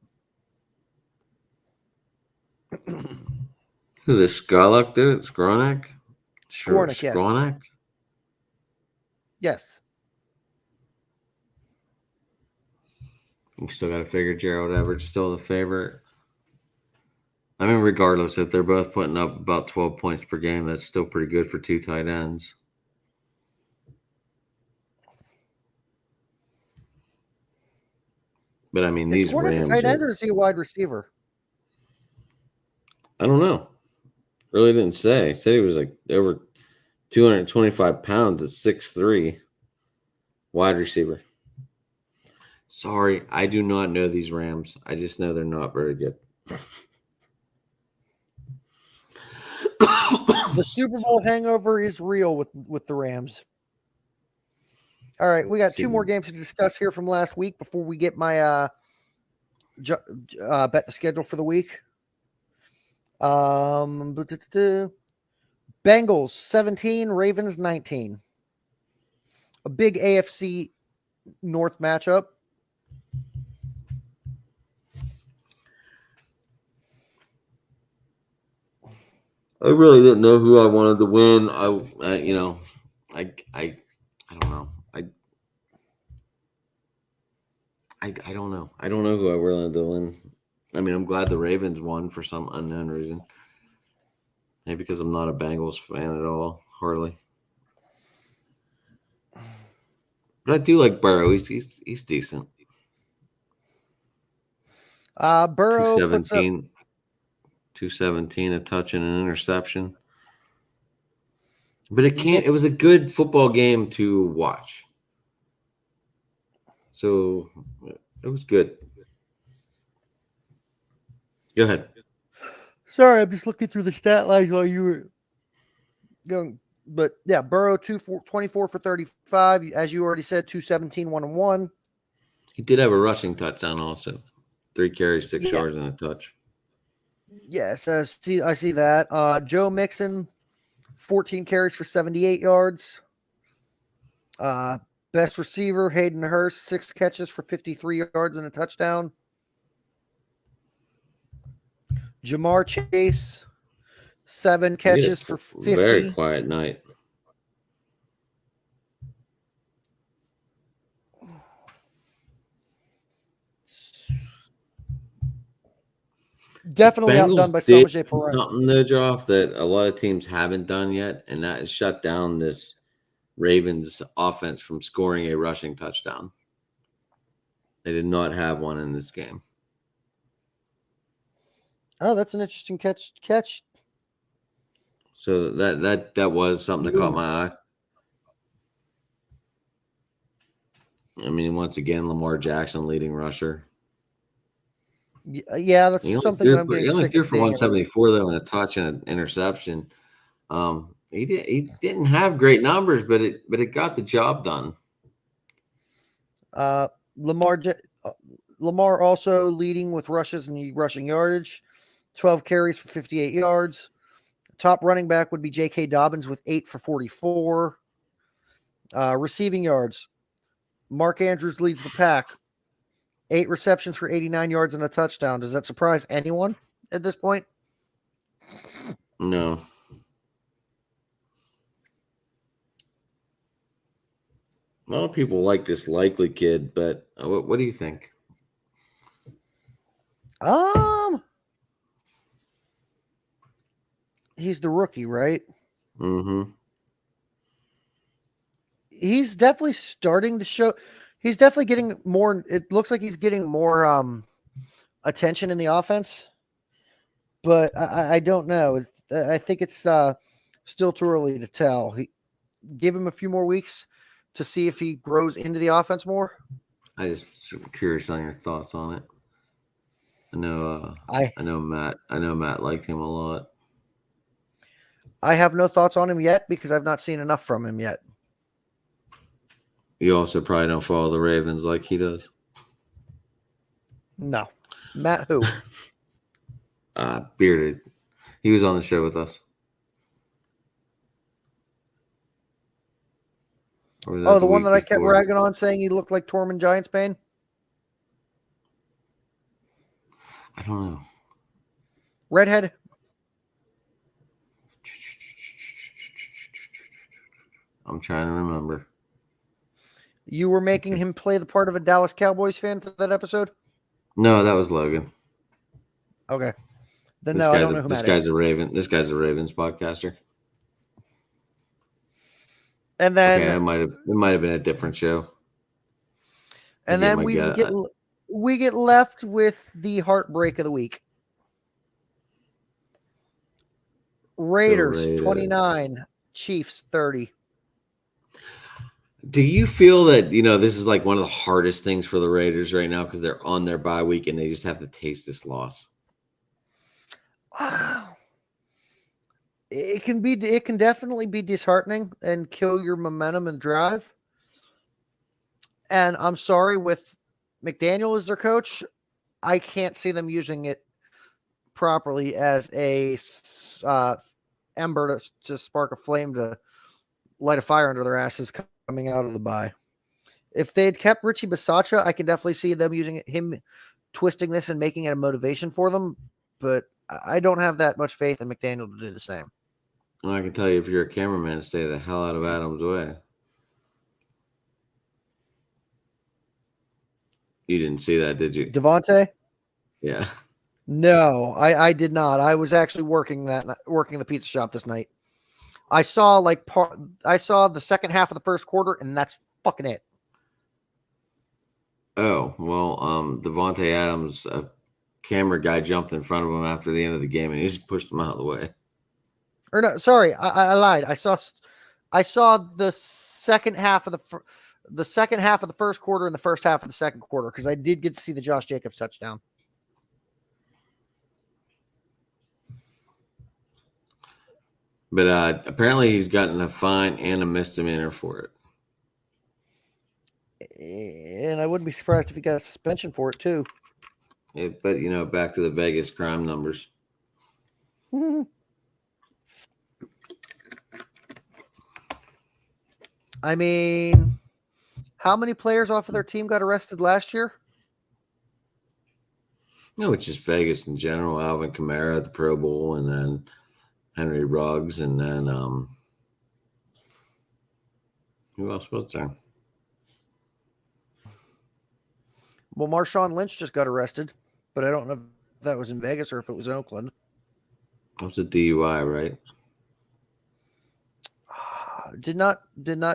Who this Skylock did? Skronek? Sure, Skronek, yes. Skronek? Yes. You still got to figure Gerald Everett's still the favorite. I mean, regardless, if they're both putting up about 12 points per game, that's still pretty good for 2 tight ends. But I mean, these Skronek Rams. a tight end or is he a wide receiver? I don't know. Really didn't say. Said he was like over 225 pounds at 6'3", wide receiver. Sorry, I do not know these Rams. I just know they're not very good. The Super Bowl hangover is real with the Rams. All right, we got 2 more games to discuss here from last week before we get my bet the schedule for the week. Bengals 17, Ravens 19. A big AFC North matchup. I really didn't know who I wanted to win. I don't know. I don't know. I don't know who I really wanted to win. I mean, I'm glad the Ravens won for some unknown reason. Maybe because I'm not a Bengals fan at all, hardly. But I do like Burrow. He's decent. Burrow 217, a touch and an interception. But it was a good football game to watch. So it was good. Go ahead. Sorry, I'm just looking through the stat lines while you were going. But yeah, Burrow 24 for 35. As you already said, 217, 1-1. He did have a rushing touchdown also. 3 carries, 6 yards, and a touch. Yes, I see that. Joe Mixon, 14 carries for 78 yards. Best receiver, Hayden Hurst, 6 catches for 53 yards and a touchdown. Jamar Chase, 7 catches for 50. Very quiet night. Definitely outdone by Samaje Perine. Something though, Joff, that a lot of teams haven't done yet, and that is shut down this Ravens offense from scoring a rushing touchdown. They did not have one in this game. Oh, that's an interesting catch. So that was something that caught my eye. I mean, once again, Lamar Jackson leading rusher. Yeah, that's something that I'm getting sick of. He only threw for 174 though, and a touch and an interception. He didn't have great numbers, but it got the job done. Lamar also leading with rushes and rushing yardage, 12 carries for 58 yards. Top running back would be J.K. Dobbins with 8 for 44. Receiving yards, Mark Andrews leads the pack. 8 receptions for 89 yards and a touchdown. Does that surprise anyone at this point? No. A lot of people like this Likely kid, but what do you think? He's the rookie, right? Mm-hmm. He's definitely starting to show. He's definitely getting more. It looks like he's getting more attention in the offense, but I don't know. I think it's still too early to tell. Give him a few more weeks to see if he grows into the offense more. I just curious on your thoughts on it. I know Matt liked him a lot. I have no thoughts on him yet because I've not seen enough from him yet. You also probably don't follow the Ravens like he does. No. Matt who? Bearded. He was on the show with us. Or was Oh, the one week that I kept before? ragging on, saying he looked like Tormund Giantsbane? I don't know. Redhead? I'm trying to remember. You were making him play the part of a Dallas Cowboys fan for that episode? No, that was Logan. Okay. Then This no, I guy's don't know who this Matt guy's is. a Raven. This guy's a Ravens podcaster. And then Okay, it might have been a different show. and then we get left with the heartbreak of the week. Raiders 29, Chiefs 30. Do you feel that this is like one of the hardest things for the Raiders right now because they're on their bye week and they just have to taste this loss? Wow. It can definitely be disheartening and kill your momentum and drive. And I'm sorry, with McDaniel as their coach, I can't see them using it properly as a ember to spark a flame to light a fire under their asses coming out of the bye. If they had kept Richie Bisaccia, I can definitely see them using him, twisting this and making it a motivation for them. But I don't have that much faith in McDaniel to do the same. Well, I can tell you, if you're a cameraman, stay the hell out of Adam's way. You didn't see that, did you? Devontae? Yeah. No, I did not. I was actually working the pizza shop this night. I saw the second half of the first quarter, and that's fucking it. Oh, well, Devontae Adams, a camera guy, jumped in front of him after the end of the game, and he just pushed him out of the way. Or no, sorry, I lied. I saw the second half of the second half of the first quarter and the first half of the second quarter, because I did get to see the Josh Jacobs touchdown. But apparently he's gotten a fine and a misdemeanor for it. And I wouldn't be surprised if he got a suspension for it too. But back to the Vegas crime numbers. I mean, how many players off of their team got arrested last year? No, it's just Vegas in general. Alvin Kamara at the Pro Bowl, and then Henry Ruggs, and then who else was there? Well, Marshawn Lynch just got arrested, but I don't know if that was in Vegas or if it was in Oakland. That was a DUI, right? Did not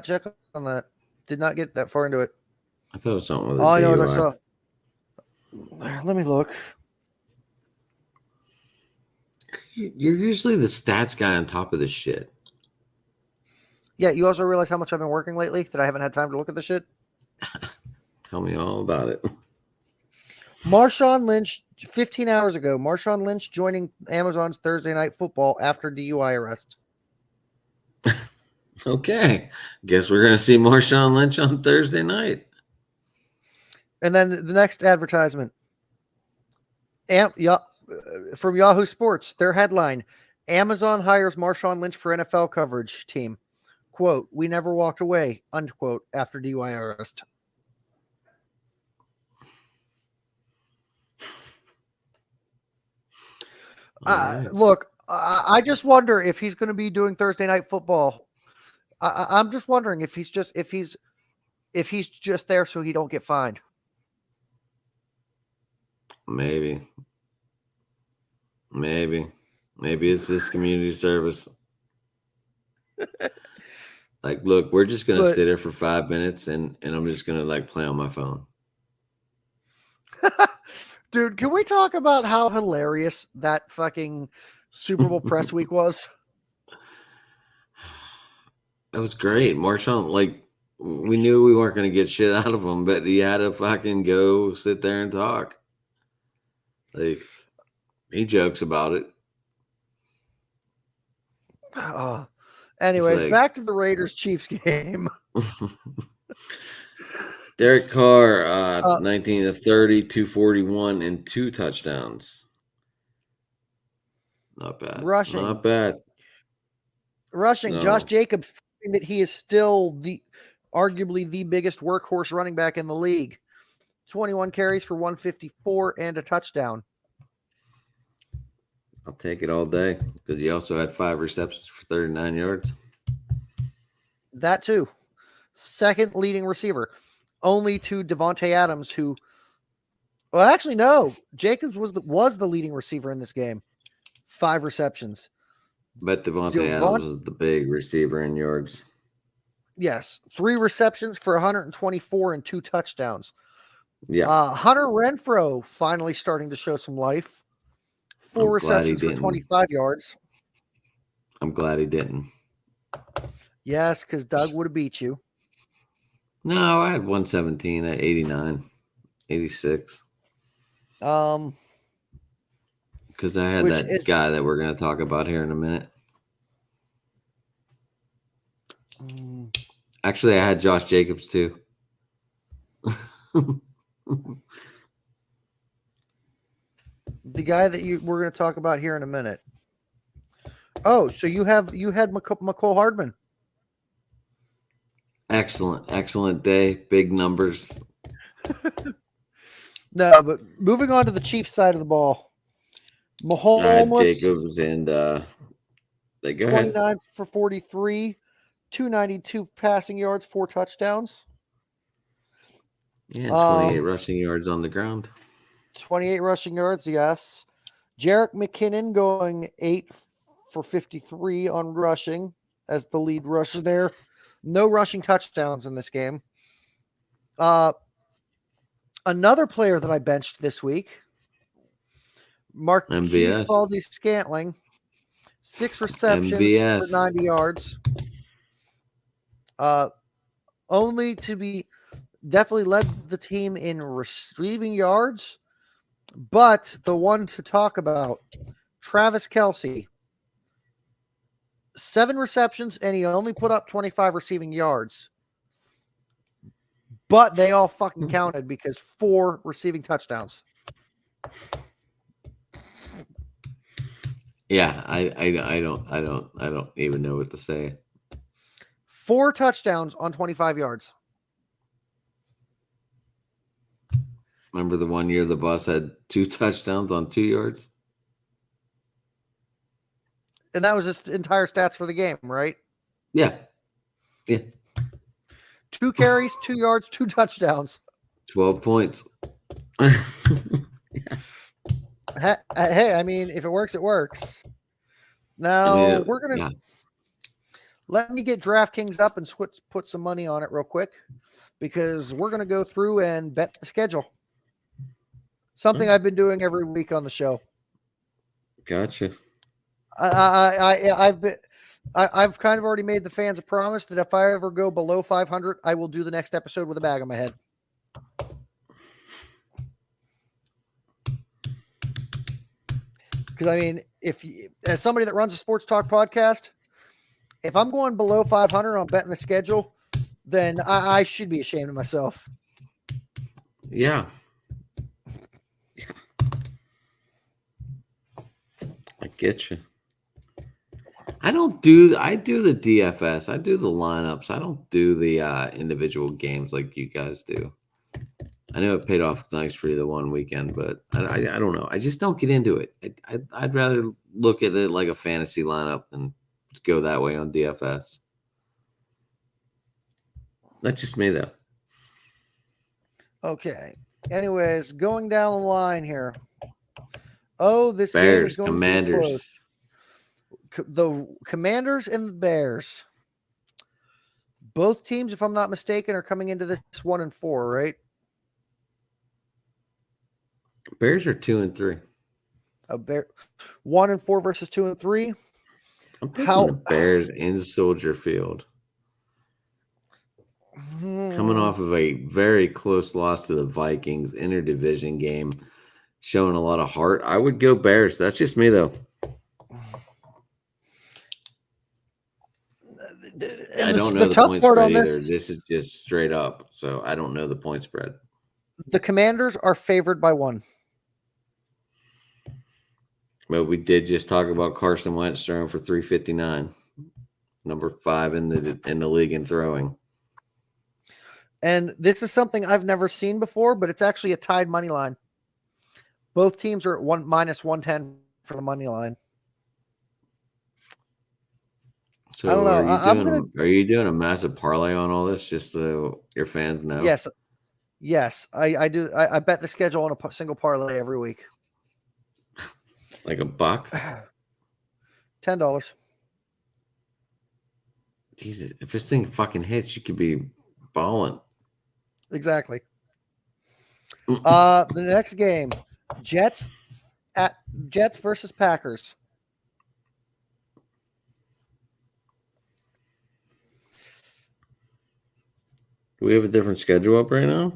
check on that. Did not get that far into it. I thought it was something with a All I know DUI. is I saw. Let me look. You're usually the stats guy on top of this shit. Yeah, you also realize how much I've been working lately that I haven't had time to look at the shit. Tell me all about it. Marshawn Lynch, 15 hours ago, Marshawn Lynch joining Amazon's Thursday Night Football after DUI arrest. Okay. Guess we're going to see Marshawn Lynch on Thursday night. And then the next advertisement. From Yahoo Sports, their headline, Amazon hires Marshawn Lynch for NFL coverage team. Quote, we never walked away, unquote, after DUI arrest. Right. Look, I just wonder if he's going to be doing Thursday Night Football. I'm just wondering if he's just there so he don't get fined. Maybe it's this community service. Like, look, we're just gonna sit here for 5 minutes and I'm just gonna play on my phone. Dude, can we talk about how hilarious that fucking Super Bowl press week was? That was great. Marshawn, we knew we weren't gonna get shit out of him, but he had to fucking go sit there and talk. He jokes about it. Anyways, back to the Raiders-Chiefs game. Derek Carr, 19 19 to 30, 241, and 2 touchdowns. Not bad. Rushing. Not bad. Rushing. No. Josh Jacobs, that he is still arguably the biggest workhorse running back in the league. 21 carries for 154 and a touchdown. I'll take it all day because he also had 5 receptions for 39 yards. That too. Second leading receiver. Only to Devontae Adams, who, well, actually, no. Jacobs was the leading receiver in this game. 5 receptions. But Devontae Adams was the big receiver in yards. Yes. 3 receptions for 124 and 2 touchdowns. Yeah. Hunter Renfrow finally starting to show some life. 4 receptions for 25 yards. I'm glad he didn't. Yes, because Doug would have beat you. No, I had 117 at 89, 86. Because I had that guy that we're going to talk about here in a minute. Actually, I had Josh Jacobs too. The guy that we're going to talk about here in a minute. Oh, so you had McCole Hardman. Excellent day. Big numbers. No, but moving on to the Chiefs side of the ball. Mahomes, I had Jacobs and they go 29 ahead. for 43, 292 passing yards, 4 touchdowns. Yeah, 28 rushing yards on the ground. 28 rushing yards, yes. Jerick McKinnon going 8 for 53 on rushing as the lead rusher there. No rushing touchdowns in this game. Another player that I benched this week, Marquise Valdes-Scantling, 6 receptions for 90 yards. Only to be definitely led the team in receiving yards, but the one to talk about, Travis Kelce, 7 receptions, and he only put up 25 receiving yards. But they all fucking counted because 4 receiving touchdowns. Yeah, I don't even know what to say. 4 touchdowns on 25 yards. Remember the one year the Bucs had 2 touchdowns on 2 yards? And that was just entire stats for the game, right? Yeah. 2 carries, 2 yards, 2 touchdowns. 12 points. Hey, I mean, if it works, it works. Now, we're going to let me get DraftKings up and put some money on it real quick because we're going to go through and bet the schedule. Something I've been doing every week on the show. Gotcha. I've kind of already made the fans a promise that if I ever go below 500, I will do the next episode with a bag on my head. Because I mean, as somebody that runs a sports talk podcast, if I'm going below 500 on betting the schedule, then I should be ashamed of myself. Yeah. I get you. I do the DFS. I do the lineups. I don't do the individual games like you guys do. I know it paid off nice for you the one weekend, but I don't know. I just don't get into it. I'd rather look at it like a fantasy lineup and go that way on DFS. That's just me, though. Okay. Anyways, going down the line here. Oh, this Bears, game is going Commanders. to be close. The Commanders and the Bears. Both teams, if I'm not mistaken, are coming into this 1-4, right? Bears are 2-3. 1-4 versus 2-3. I'm picking the Bears in Soldier Field. Coming off of a very close loss to the Vikings, interdivision game, showing a lot of heart. I would go Bears. That's just me, though. And I don't the know the tough point part spread on either. this, This is just straight up, so I don't know the point spread. the Commanders are favored by 1. But we did just talk about Carson Wentz throwing for 359, number 5 in the league in throwing. And this is something I've never seen before, but it's actually a tied money line. Both teams are at -110 for the money line. So I don't know. are you doing a massive parlay on all this just so your fans know? Yes, I do. I bet the schedule on a single parlay every week. Like $1? $10. Jesus, if this thing fucking hits, you could be balling. Exactly. The next game, Jets versus Packers. Do we have a different schedule up right now?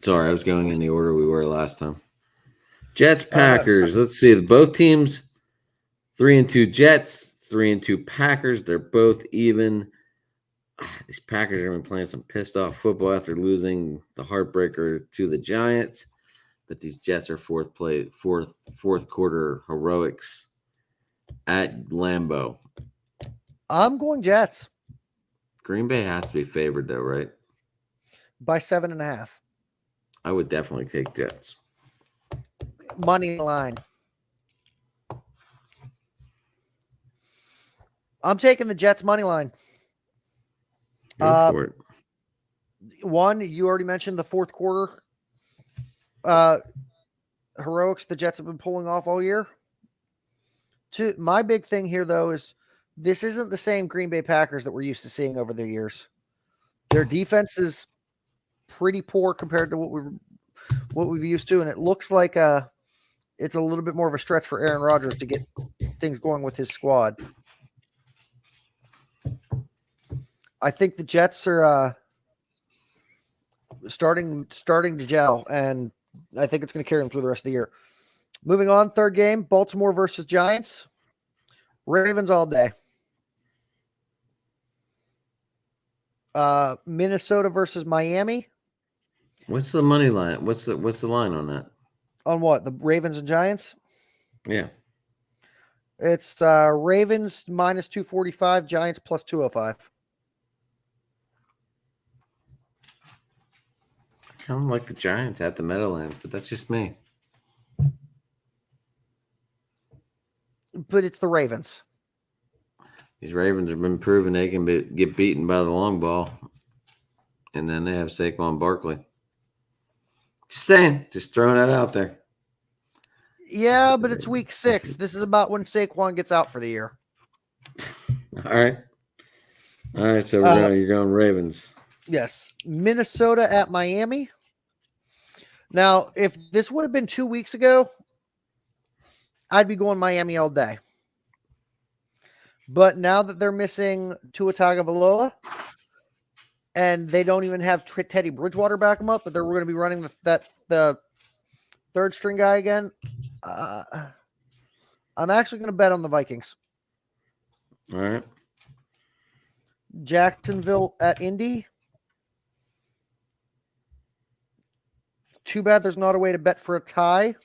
Sorry, I was going in the order we were last time. Jets, Packers. Let's see. Both teams 3-2 Jets, 3-2 Packers. They're both even. These Packers have been playing some pissed off football after losing the heartbreaker to the Giants. But these Jets are fourth quarter heroics at Lambeau. I'm going Jets. Green Bay has to be favored though, right? By 7.5. I would definitely take Jets. Money line. I'm taking the Jets money line. Go for it. One, you already mentioned the fourth quarter heroics the Jets have been pulling off all year. Two, my big thing here, though, is this isn't the same Green Bay Packers that we're used to seeing over the years. Their defense is pretty poor compared to what we've used to, and it looks like it's a little bit more of a stretch for Aaron Rodgers to get things going with his squad. I think the Jets are starting to gel, and I think it's going to carry them through the rest of the year. Moving on, third game, Baltimore versus Giants. Ravens all day. Minnesota versus Miami. What's the money line? What's the line on that? On what? The Ravens and Giants? Yeah. It's Ravens -245, Giants +205. I kind of like the Giants at the Meadowlands, but that's just me. But it's the Ravens. These Ravens have been proven they can get beaten by the long ball. And then they have Saquon Barkley. Just saying. Just throwing that out there. Yeah, but it's week 6. This is about when Saquon gets out for the year. All right. So you're going Ravens. Yes. Minnesota at Miami. Now, if this would have been 2 weeks ago, I'd be going Miami all day. But now that they're missing Tua Tagovailoa, and they don't even have Teddy Bridgewater back them up, but they're going to be running the third string guy again, I'm actually going to bet on the Vikings. All right. Jacksonville at Indy. Too bad there's not a way to bet for a tie.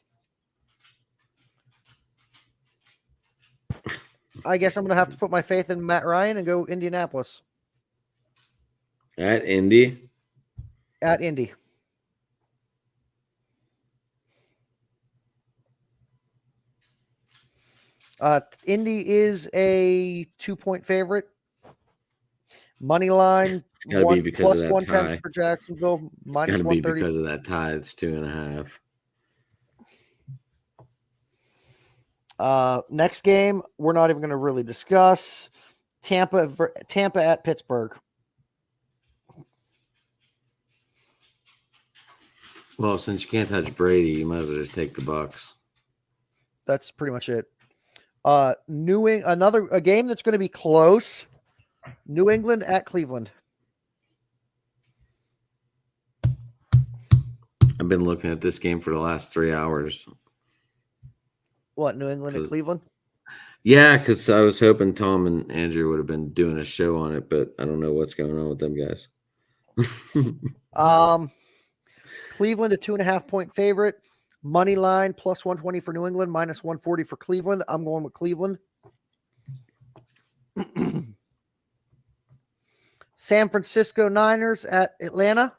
I guess I'm going to have to put my faith in Matt Ryan and go Indianapolis. At Indy? At Indy. Indy is a 2-point favorite. Money line. It's got to be because of that tie. For Jacksonville. Minus it's got to be 130. because of that tie. It's 2.5. Next game, we're not even going to really discuss. Tampa at Pittsburgh. Well, since you can't touch Brady, you might as well just take the Bucks. That's pretty much it. A game that's going to be close. New England at Cleveland. I've been looking at this game for the last 3 hours. What, New England at Cleveland? Yeah, because I was hoping Tom and Andrew would have been doing a show on it, but I don't know what's going on with them guys. Cleveland, a 2.5-point favorite. Money line plus 120 for New England, minus 140 for Cleveland. I'm going with Cleveland. San Francisco Niners at Atlanta.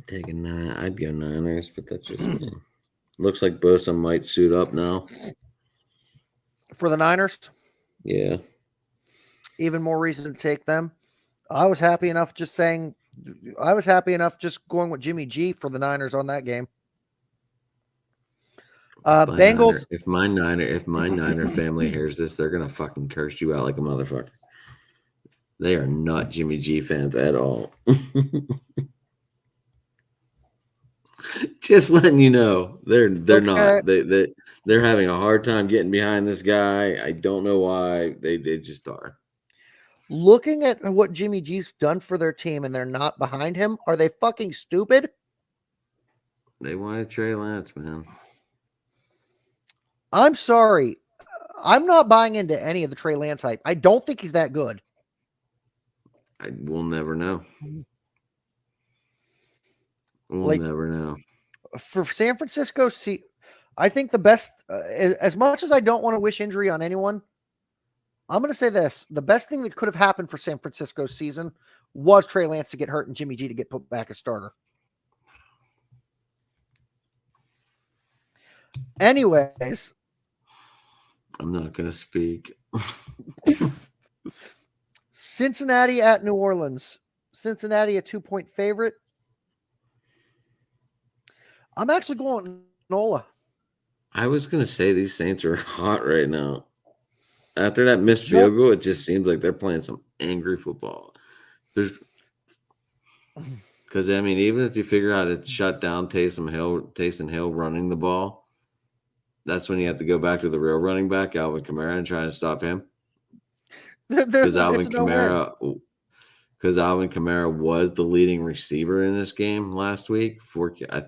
Taking 9. I'd go Niners, but that's just me. Looks like Bosa might suit up now. For the Niners, Yeah. even more reason to take them. I was happy enough just going with Jimmy G for the Niners on that game. Bengals. If my Niner family hears this, they're gonna fucking curse you out like a motherfucker. They are not Jimmy G fans at all. Just letting you know, they're not. They're having a hard time getting behind this guy. I don't know why. They just are. Looking at what Jimmy G's done for their team and they're not behind him, are they fucking stupid? They wanted Trey Lance, man. I'm sorry. I'm not buying into any of the Trey Lance hype. I don't think he's that good. We'll never know. We'll never know. For San Francisco, I think the best, as much as I don't want to wish injury on anyone, I'm going to say this. The best thing that could have happened for San Francisco's season was Trey Lance to get hurt and Jimmy G to get put back as starter. Anyways. I'm not going to speak. Cincinnati at New Orleans. Cincinnati, a 2-point favorite. I'm actually going Nola. I was going to say these Saints are hot right now. After that missed field goal, it just seems like they're playing some angry football. Because, I mean, even if you figure out to shut down Taysom Hill running the ball, that's when you have to go back to the real running back, Alvin Kamara, and try to stop him. Because Alvin Kamara was the leading receiver in this game last week. I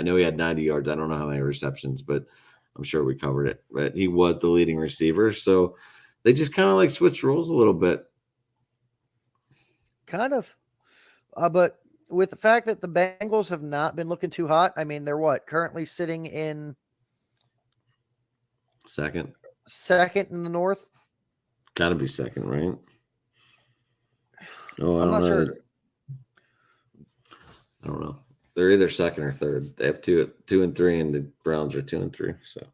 know he had 90 yards. I don't know how many receptions, but I'm sure we covered it. But he was the leading receiver. So they just kind of like switched roles a little bit. Kind of. But with the fact that the Bengals have not been looking too hot, I mean, they're currently sitting in second in the North. Got to be second, right? Oh, I'm not sure. I don't know. They're either second or third. They have 2 and 3, and the Browns are 2 and 3. So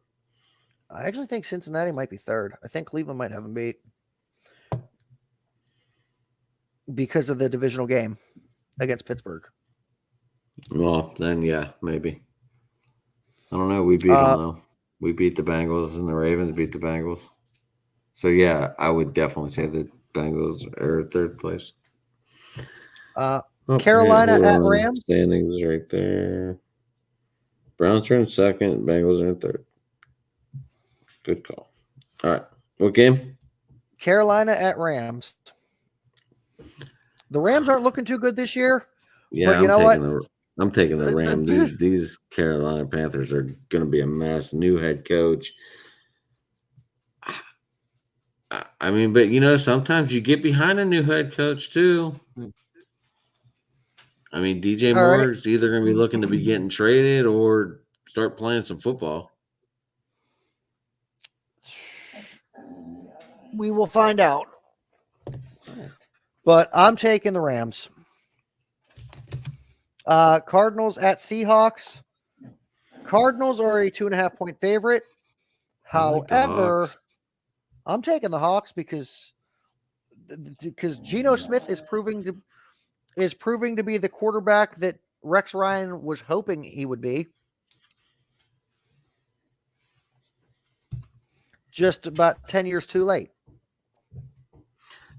I actually think Cincinnati might be third. I think Cleveland might have them beat because of the divisional game against Pittsburgh. Well, then yeah, maybe. I don't know. We beat them though. We beat the Bengals, and the Ravens beat the Bengals. So yeah, I would definitely say the Bengals are third place. Carolina at Rams. Standings right there. Browns are in second. Bengals are in third. Good call. All right. What game? Carolina at Rams. The Rams aren't looking too good this year. Yeah, but you know what? I'm taking the Rams. These Carolina Panthers are going to be a mess. New head coach. I mean, but sometimes you get behind a new head coach too. I mean, DJ Moore is either going to be looking to be getting traded or start playing some football. We will find out. But I'm taking the Rams. Cardinals at Seahawks. Cardinals are a 2.5-point favorite. However, I'm taking the Hawks because Geno Smith is proving to be the quarterback that Rex Ryan was hoping he would be. Just about 10 years too late.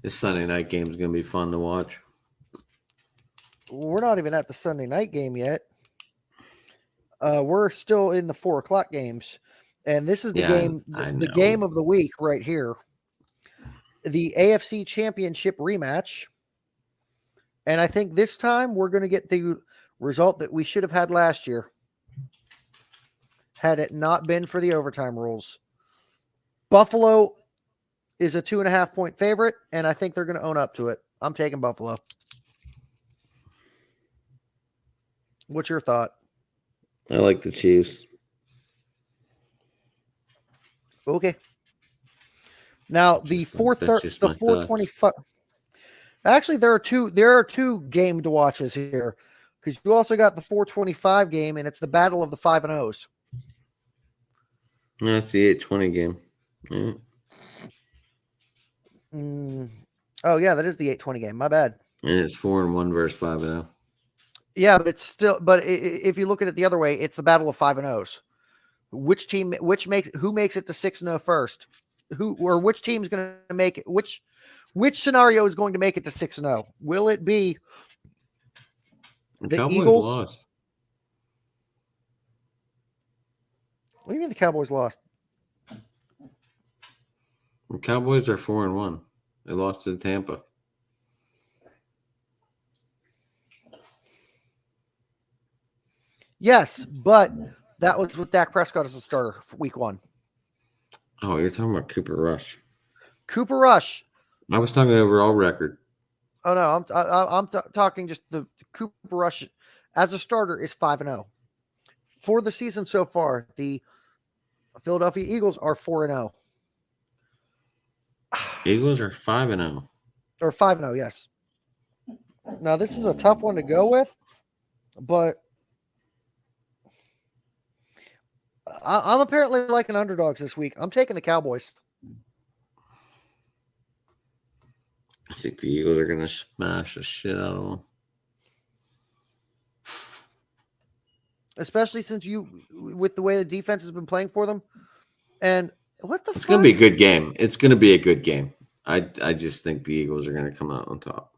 This Sunday night game is going to be fun to watch. We're not even at the Sunday night game yet. We're still in the 4:00 games. And this is the game of the week right here. The AFC Championship rematch. And I think this time we're going to get the result that we should have had last year. had it not been for the overtime rules. Buffalo is a 2.5-point favorite, and I think they're going to own up to it. I'm taking Buffalo. What's your thought? I like the Chiefs. Okay. Now the That's just my 425. Actually, there are two game to watches here, because you also got the 425 game, and it's the battle of the 5-0s. That's the 8:20 game. Yeah. Oh yeah, that is the 8:20 game. My bad. And it's 4-1 versus 5-0. Yeah, but it's still. But if you look at it the other way, it's the battle of 5-0s. Who makes it to 6-0 first? Which team's going to make it? Which scenario is going to make it to 6-0? Will it be the Cowboys Eagles? lost. What do you mean the Cowboys lost? The Cowboys are 4-1. They lost to Tampa. Yes, but that was with Dak Prescott as a starter for week 1. Oh, you're talking about Cooper Rush. Cooper Rush. I was talking overall record. Oh no, I'm talking just the Cooper Rush as a starter is 5-0 for the season so far. The Philadelphia Eagles are 4-0. Eagles are 5-0. Or 5-0, yes. Now this is a tough one to go with, but I'm apparently liking underdogs this week. I'm taking the Cowboys. I think the Eagles are going to smash the shit out of them. Especially since with the way the defense has been playing for them. And what the fuck? It's going to be a good game. It's going to be a good game. I just think the Eagles are going to come out on top.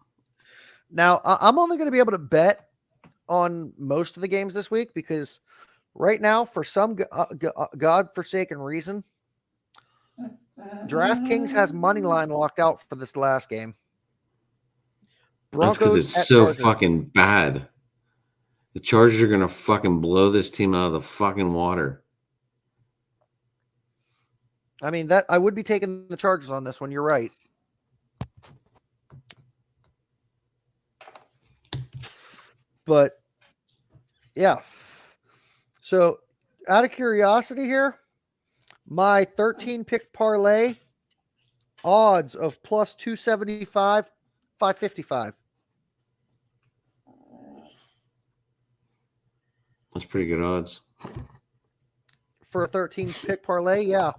Now, I'm only going to be able to bet on most of the games this week because right now, for some God-forsaken reason, DraftKings has money line locked out for this last game. That's because it's so fucking bad. The Chargers are going to fucking blow this team out of the fucking water. I mean, that I would be taking the Chargers on this one. You're right. But, yeah. So, out of curiosity here, my 13-pick parlay odds of plus 275, 555. That's pretty good odds. For a 13-pick parlay, yeah.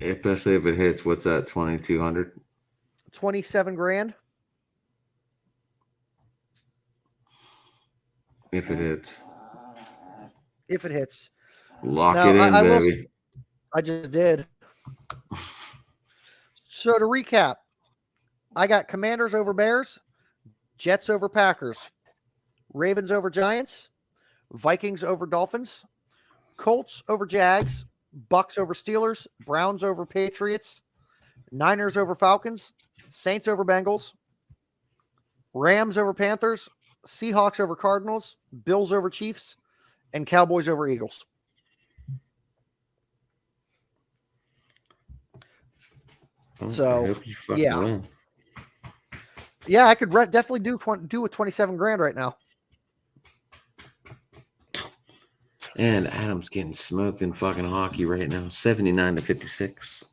Especially if it hits, what's that, 2,200? 27 grand. If it hits. If it hits. Lock it in, baby. I just did. So to recap, I got Commanders over Bears, Jets over Packers, Ravens over Giants, Vikings over Dolphins, Colts over Jags, Bucks over Steelers, Browns over Patriots, Niners over Falcons, Saints over Bengals, Rams over Panthers, Seahawks over Cardinals, Bills over Chiefs, and Cowboys over Eagles. So, yeah. Win. Yeah, I could definitely do with 27 grand right now. And Adam's getting smoked in fucking hockey right now, 79-56.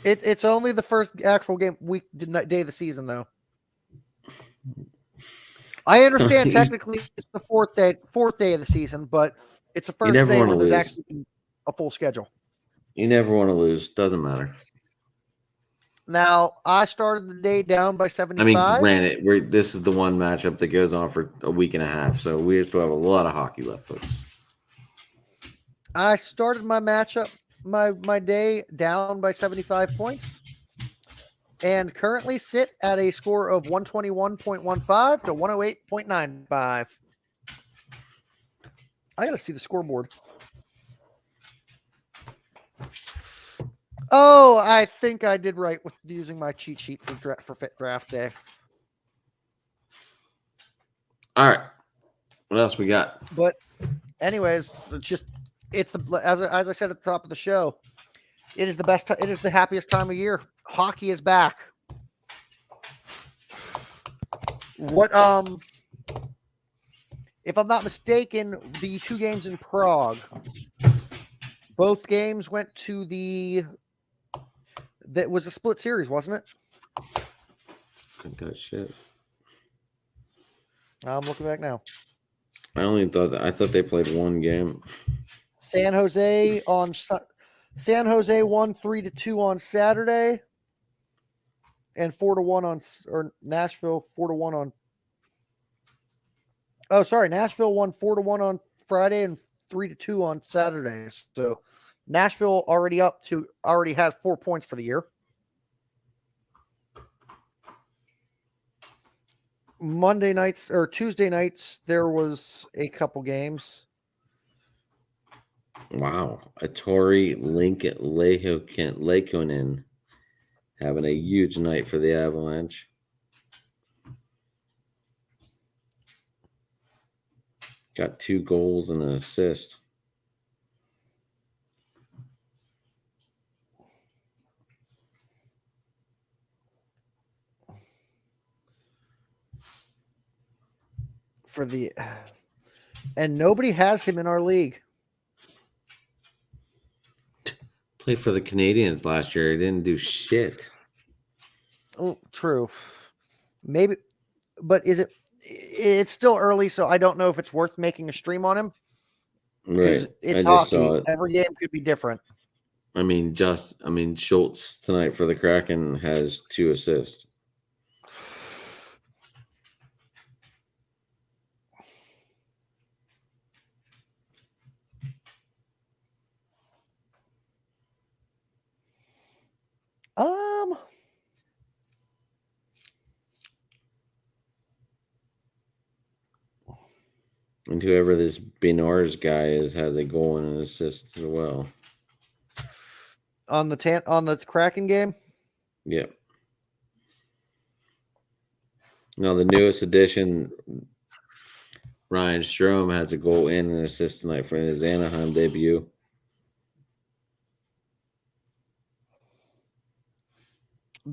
It's only the first actual day of the season, though. I understand technically it's the fourth day of the season, but it's the first day where there's actually a full schedule. You never want to lose. Doesn't matter. Now, I started the day down by 75. I mean, granted, this is the one matchup that goes on for a week and a half, so we still have a lot of hockey left, folks. I started my matchup, my day down by 75 points, and currently sit at a score of 121.15 to 108.95. I got to see the scoreboard. Oh, I think I did right with using my cheat sheet for draft day. All right. What else we got? But anyways, it's the as I said at the top of the show, it is the best. It is the happiest time of year. Hockey is back. What if I'm not mistaken, the 2 games in Prague, both games went to that was a split series, wasn't it? Couldn't touch shit. I'm looking back now. I thought they played one game. San Jose won 3-2 on Saturday, and 4-1 or Nashville 4-1 on. Oh, sorry, Nashville won 4-1 on Friday and 3-2 on Saturday. So Nashville already has 4 points for the year. Monday nights or Tuesday nights, there was a couple games. Wow. Atori Leikonen having a huge night for the Avalanche. Got 2 goals and an assist. And nobody has him in our league. Played for the Canadians last year. He didn't do shit. Oh, true. Maybe, but it's still early, so I don't know if it's worth making a stream on him. Right. It's I just hockey. saw it. Every game could be different. Schultz tonight for the Kraken has 2 assists. And whoever this Benars guy is has a goal and an assist as well. On the Kraken game? Yep. Now the newest addition, Ryan Strome, has a goal and an assist tonight for his Anaheim debut.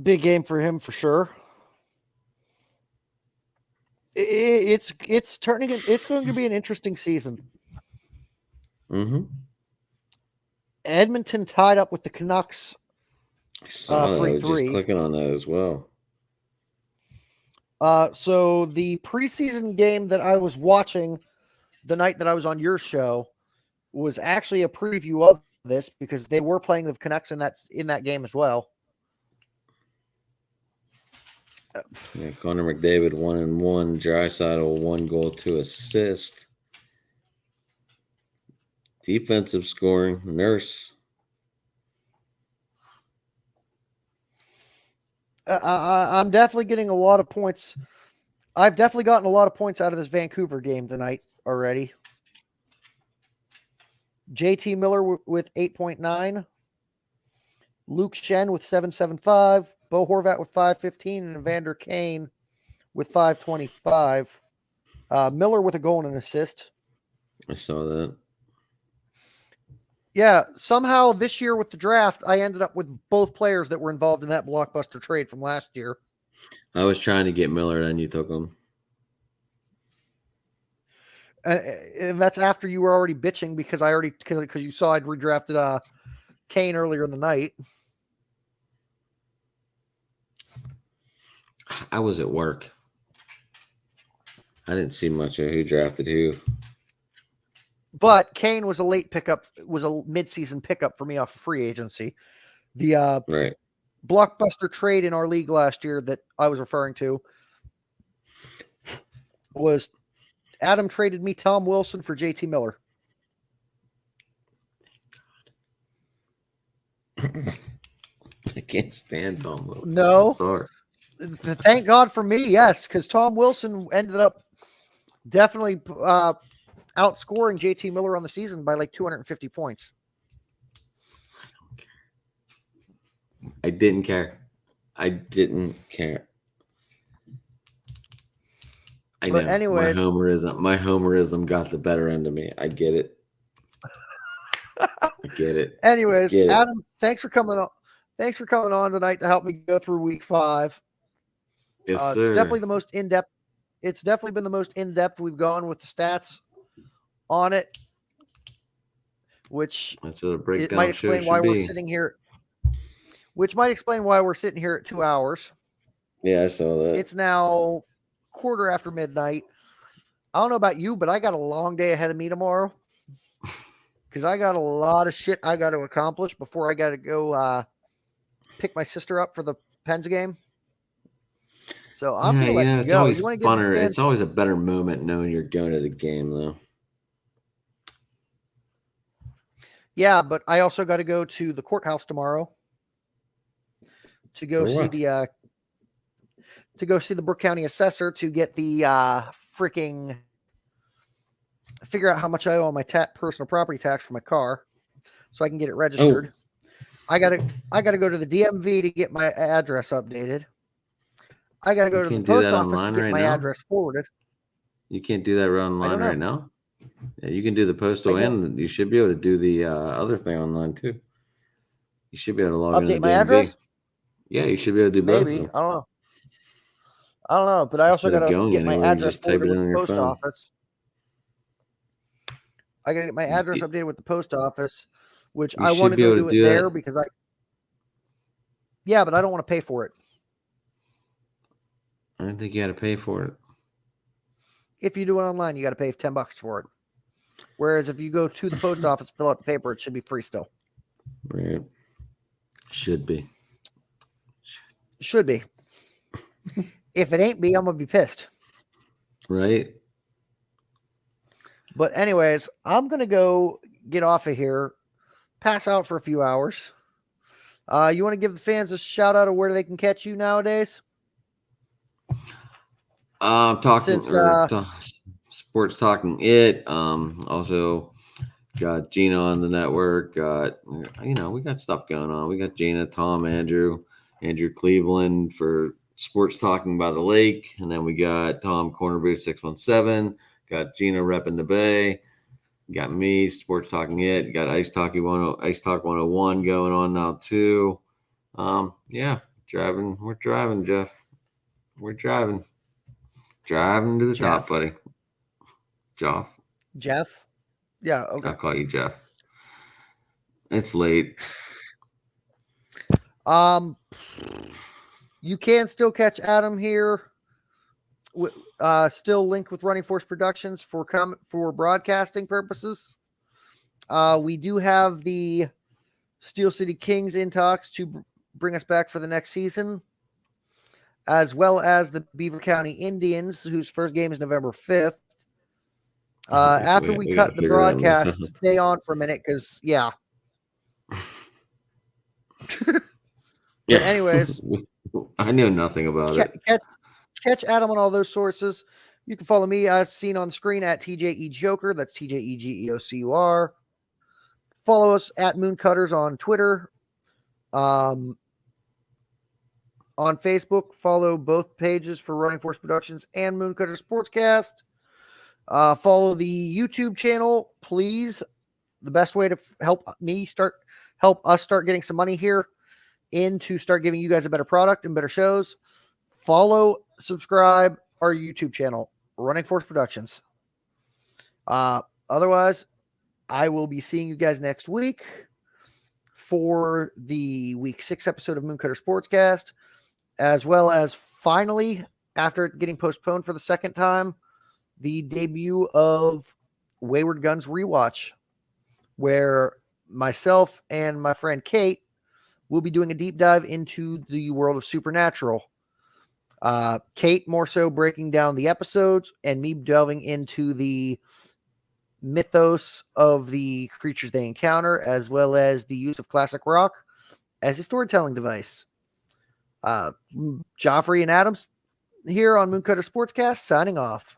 Big game for him for sure. It's going to be an interesting season. Mm-hmm. Edmonton tied up with the Canucks. I saw that. I was just clicking on that as well. So the preseason game that I was watching the night that I was on your show was actually a preview of this because they were playing the Canucks in that game as well. Yeah, Connor McDavid 1-1, Draisaitl 1 goal, 2 assists. Defensive scoring, Nurse. I'm definitely getting a lot of points. I've definitely gotten a lot of points out of this Vancouver game tonight already. JT Miller with 8.9. Luke Shen with 7.75. Bo Horvat with 5.15. And Evander Kane with 5.25. Miller with a goal and an assist. I saw that. Yeah, somehow this year with the draft, I ended up with both players that were involved in that blockbuster trade from last year. I was trying to get Miller, then you took him. And that's after you were already bitching because you saw I'd redrafted Kane earlier in the night. I was at work. I didn't see much of who drafted who. But Kane was a late pickup, was a midseason pickup for me off free agency. The right. blockbuster trade in our league last year that I was referring to was Adam traded me Tom Wilson for JT Miller. I can't stand Tom Wilson. No. I'm sorry. Thank God for me, yes, because Tom Wilson ended up definitely outscoring JT Miller on the season by like 250 points. I didn't care. I But know anyways, my homerism got the better end of me. I get it. I get it. I anyways, get it. Adam, thanks for coming on. Thanks for coming on tonight to help me go through week 5. Yes, It's definitely sir. the most in depth. It's definitely been the most in depth we've gone with the stats on it, which That's what a it breakdown might show explain why should we're be. sitting here. Which might explain why we're sitting here at 2 hours. Yeah, I saw that. It's now quarter after midnight. I don't know about you, but I got a long day ahead of me tomorrow because I got a lot of shit I got to accomplish before I got to go pick my sister up for the Pens game. So I'm Yeah, gonna let you it's go. always You want to give the funner. fans? It's always a better moment knowing you're going to the game, though. Yeah, but I also got to go to the courthouse tomorrow to go For see what? the Brooke County assessor to get the freaking figure out how much I owe on my personal property tax for my car, so I can get it registered. I gotta go to the DMV to get my address updated. I gotta You go to the can't do post that office to online get right my now? address forwarded. You can't do that I online don't right know. now? Yeah, you can do the I postal don't and you should be able to do the other thing online too. You should be able to log into update the my DMV. address. Yeah, you should be able to do both of Maybe them. I don't know. I don't know, but I also Instead of gotta going get my anywhere, you address just type forwarded it in with on the your post phone. office. I gotta get my You, address you updated with the post office, which you I want should to be go able to do it do there that. because yeah, but I don't want to pay for it. I don't think you had to pay for it. If you do it online, you got to pay $10 for it. Whereas if you go to the post office, fill out the paper, it should be free still. Right. Should be. Should be. If it ain't be, I'm gonna be pissed. Right? But anyways, I'm gonna go get off of here, pass out for a few hours. You want to give the fans a shout out of where they can catch you nowadays? Talking Since sports talking it. Also got Gina on the network. We got stuff going on. We got Gina, Tom, Andrew Cleveland for sports talking by the lake, and then we got Tom Corner Booth 617. Got Gina repping the Bay. Got me sports talking it. Got Ice Talk 101 going on now too. Yeah, driving. We're driving, Jeff. We're driving to the top, Jeff, buddy. Jeff. yeah, okay. I'll call you Jeff. It's late. You can still catch Adam here. Still linked with Running Force Productions for broadcasting purposes. We do have the Steel City Kings in talks to bring us back for the next season, as well as the Beaver County Indians, whose first game is November 5th. After we cut the broadcast, stay on for a minute because, yeah. Yeah. Anyways, I know nothing about it. Catch Adam on all those sources. You can follow me as seen on the screen at TJE Joker. That's TJEGEOCUR. Follow us at Mooncutters on Twitter. On Facebook, follow both pages for Running Force Productions and Mooncutter Sportscast. Follow the YouTube channel, please. The best way to help us start getting some money here to start giving you guys a better product and better shows. Follow, subscribe our YouTube channel, Running Force Productions. Otherwise, I will be seeing you guys next week for the week 6 episode of Mooncutter Sportscast, as well as finally, after it getting postponed for the second time, the debut of Wayward Guns Rewatch, where myself and my friend Kate will be doing a deep dive into the world of Supernatural. Kate more so breaking down the episodes, and me delving into the mythos of the creatures they encounter, as well as the use of classic rock as a storytelling device. Joffrey and Adams here on Mooncutter Sportscast, signing off.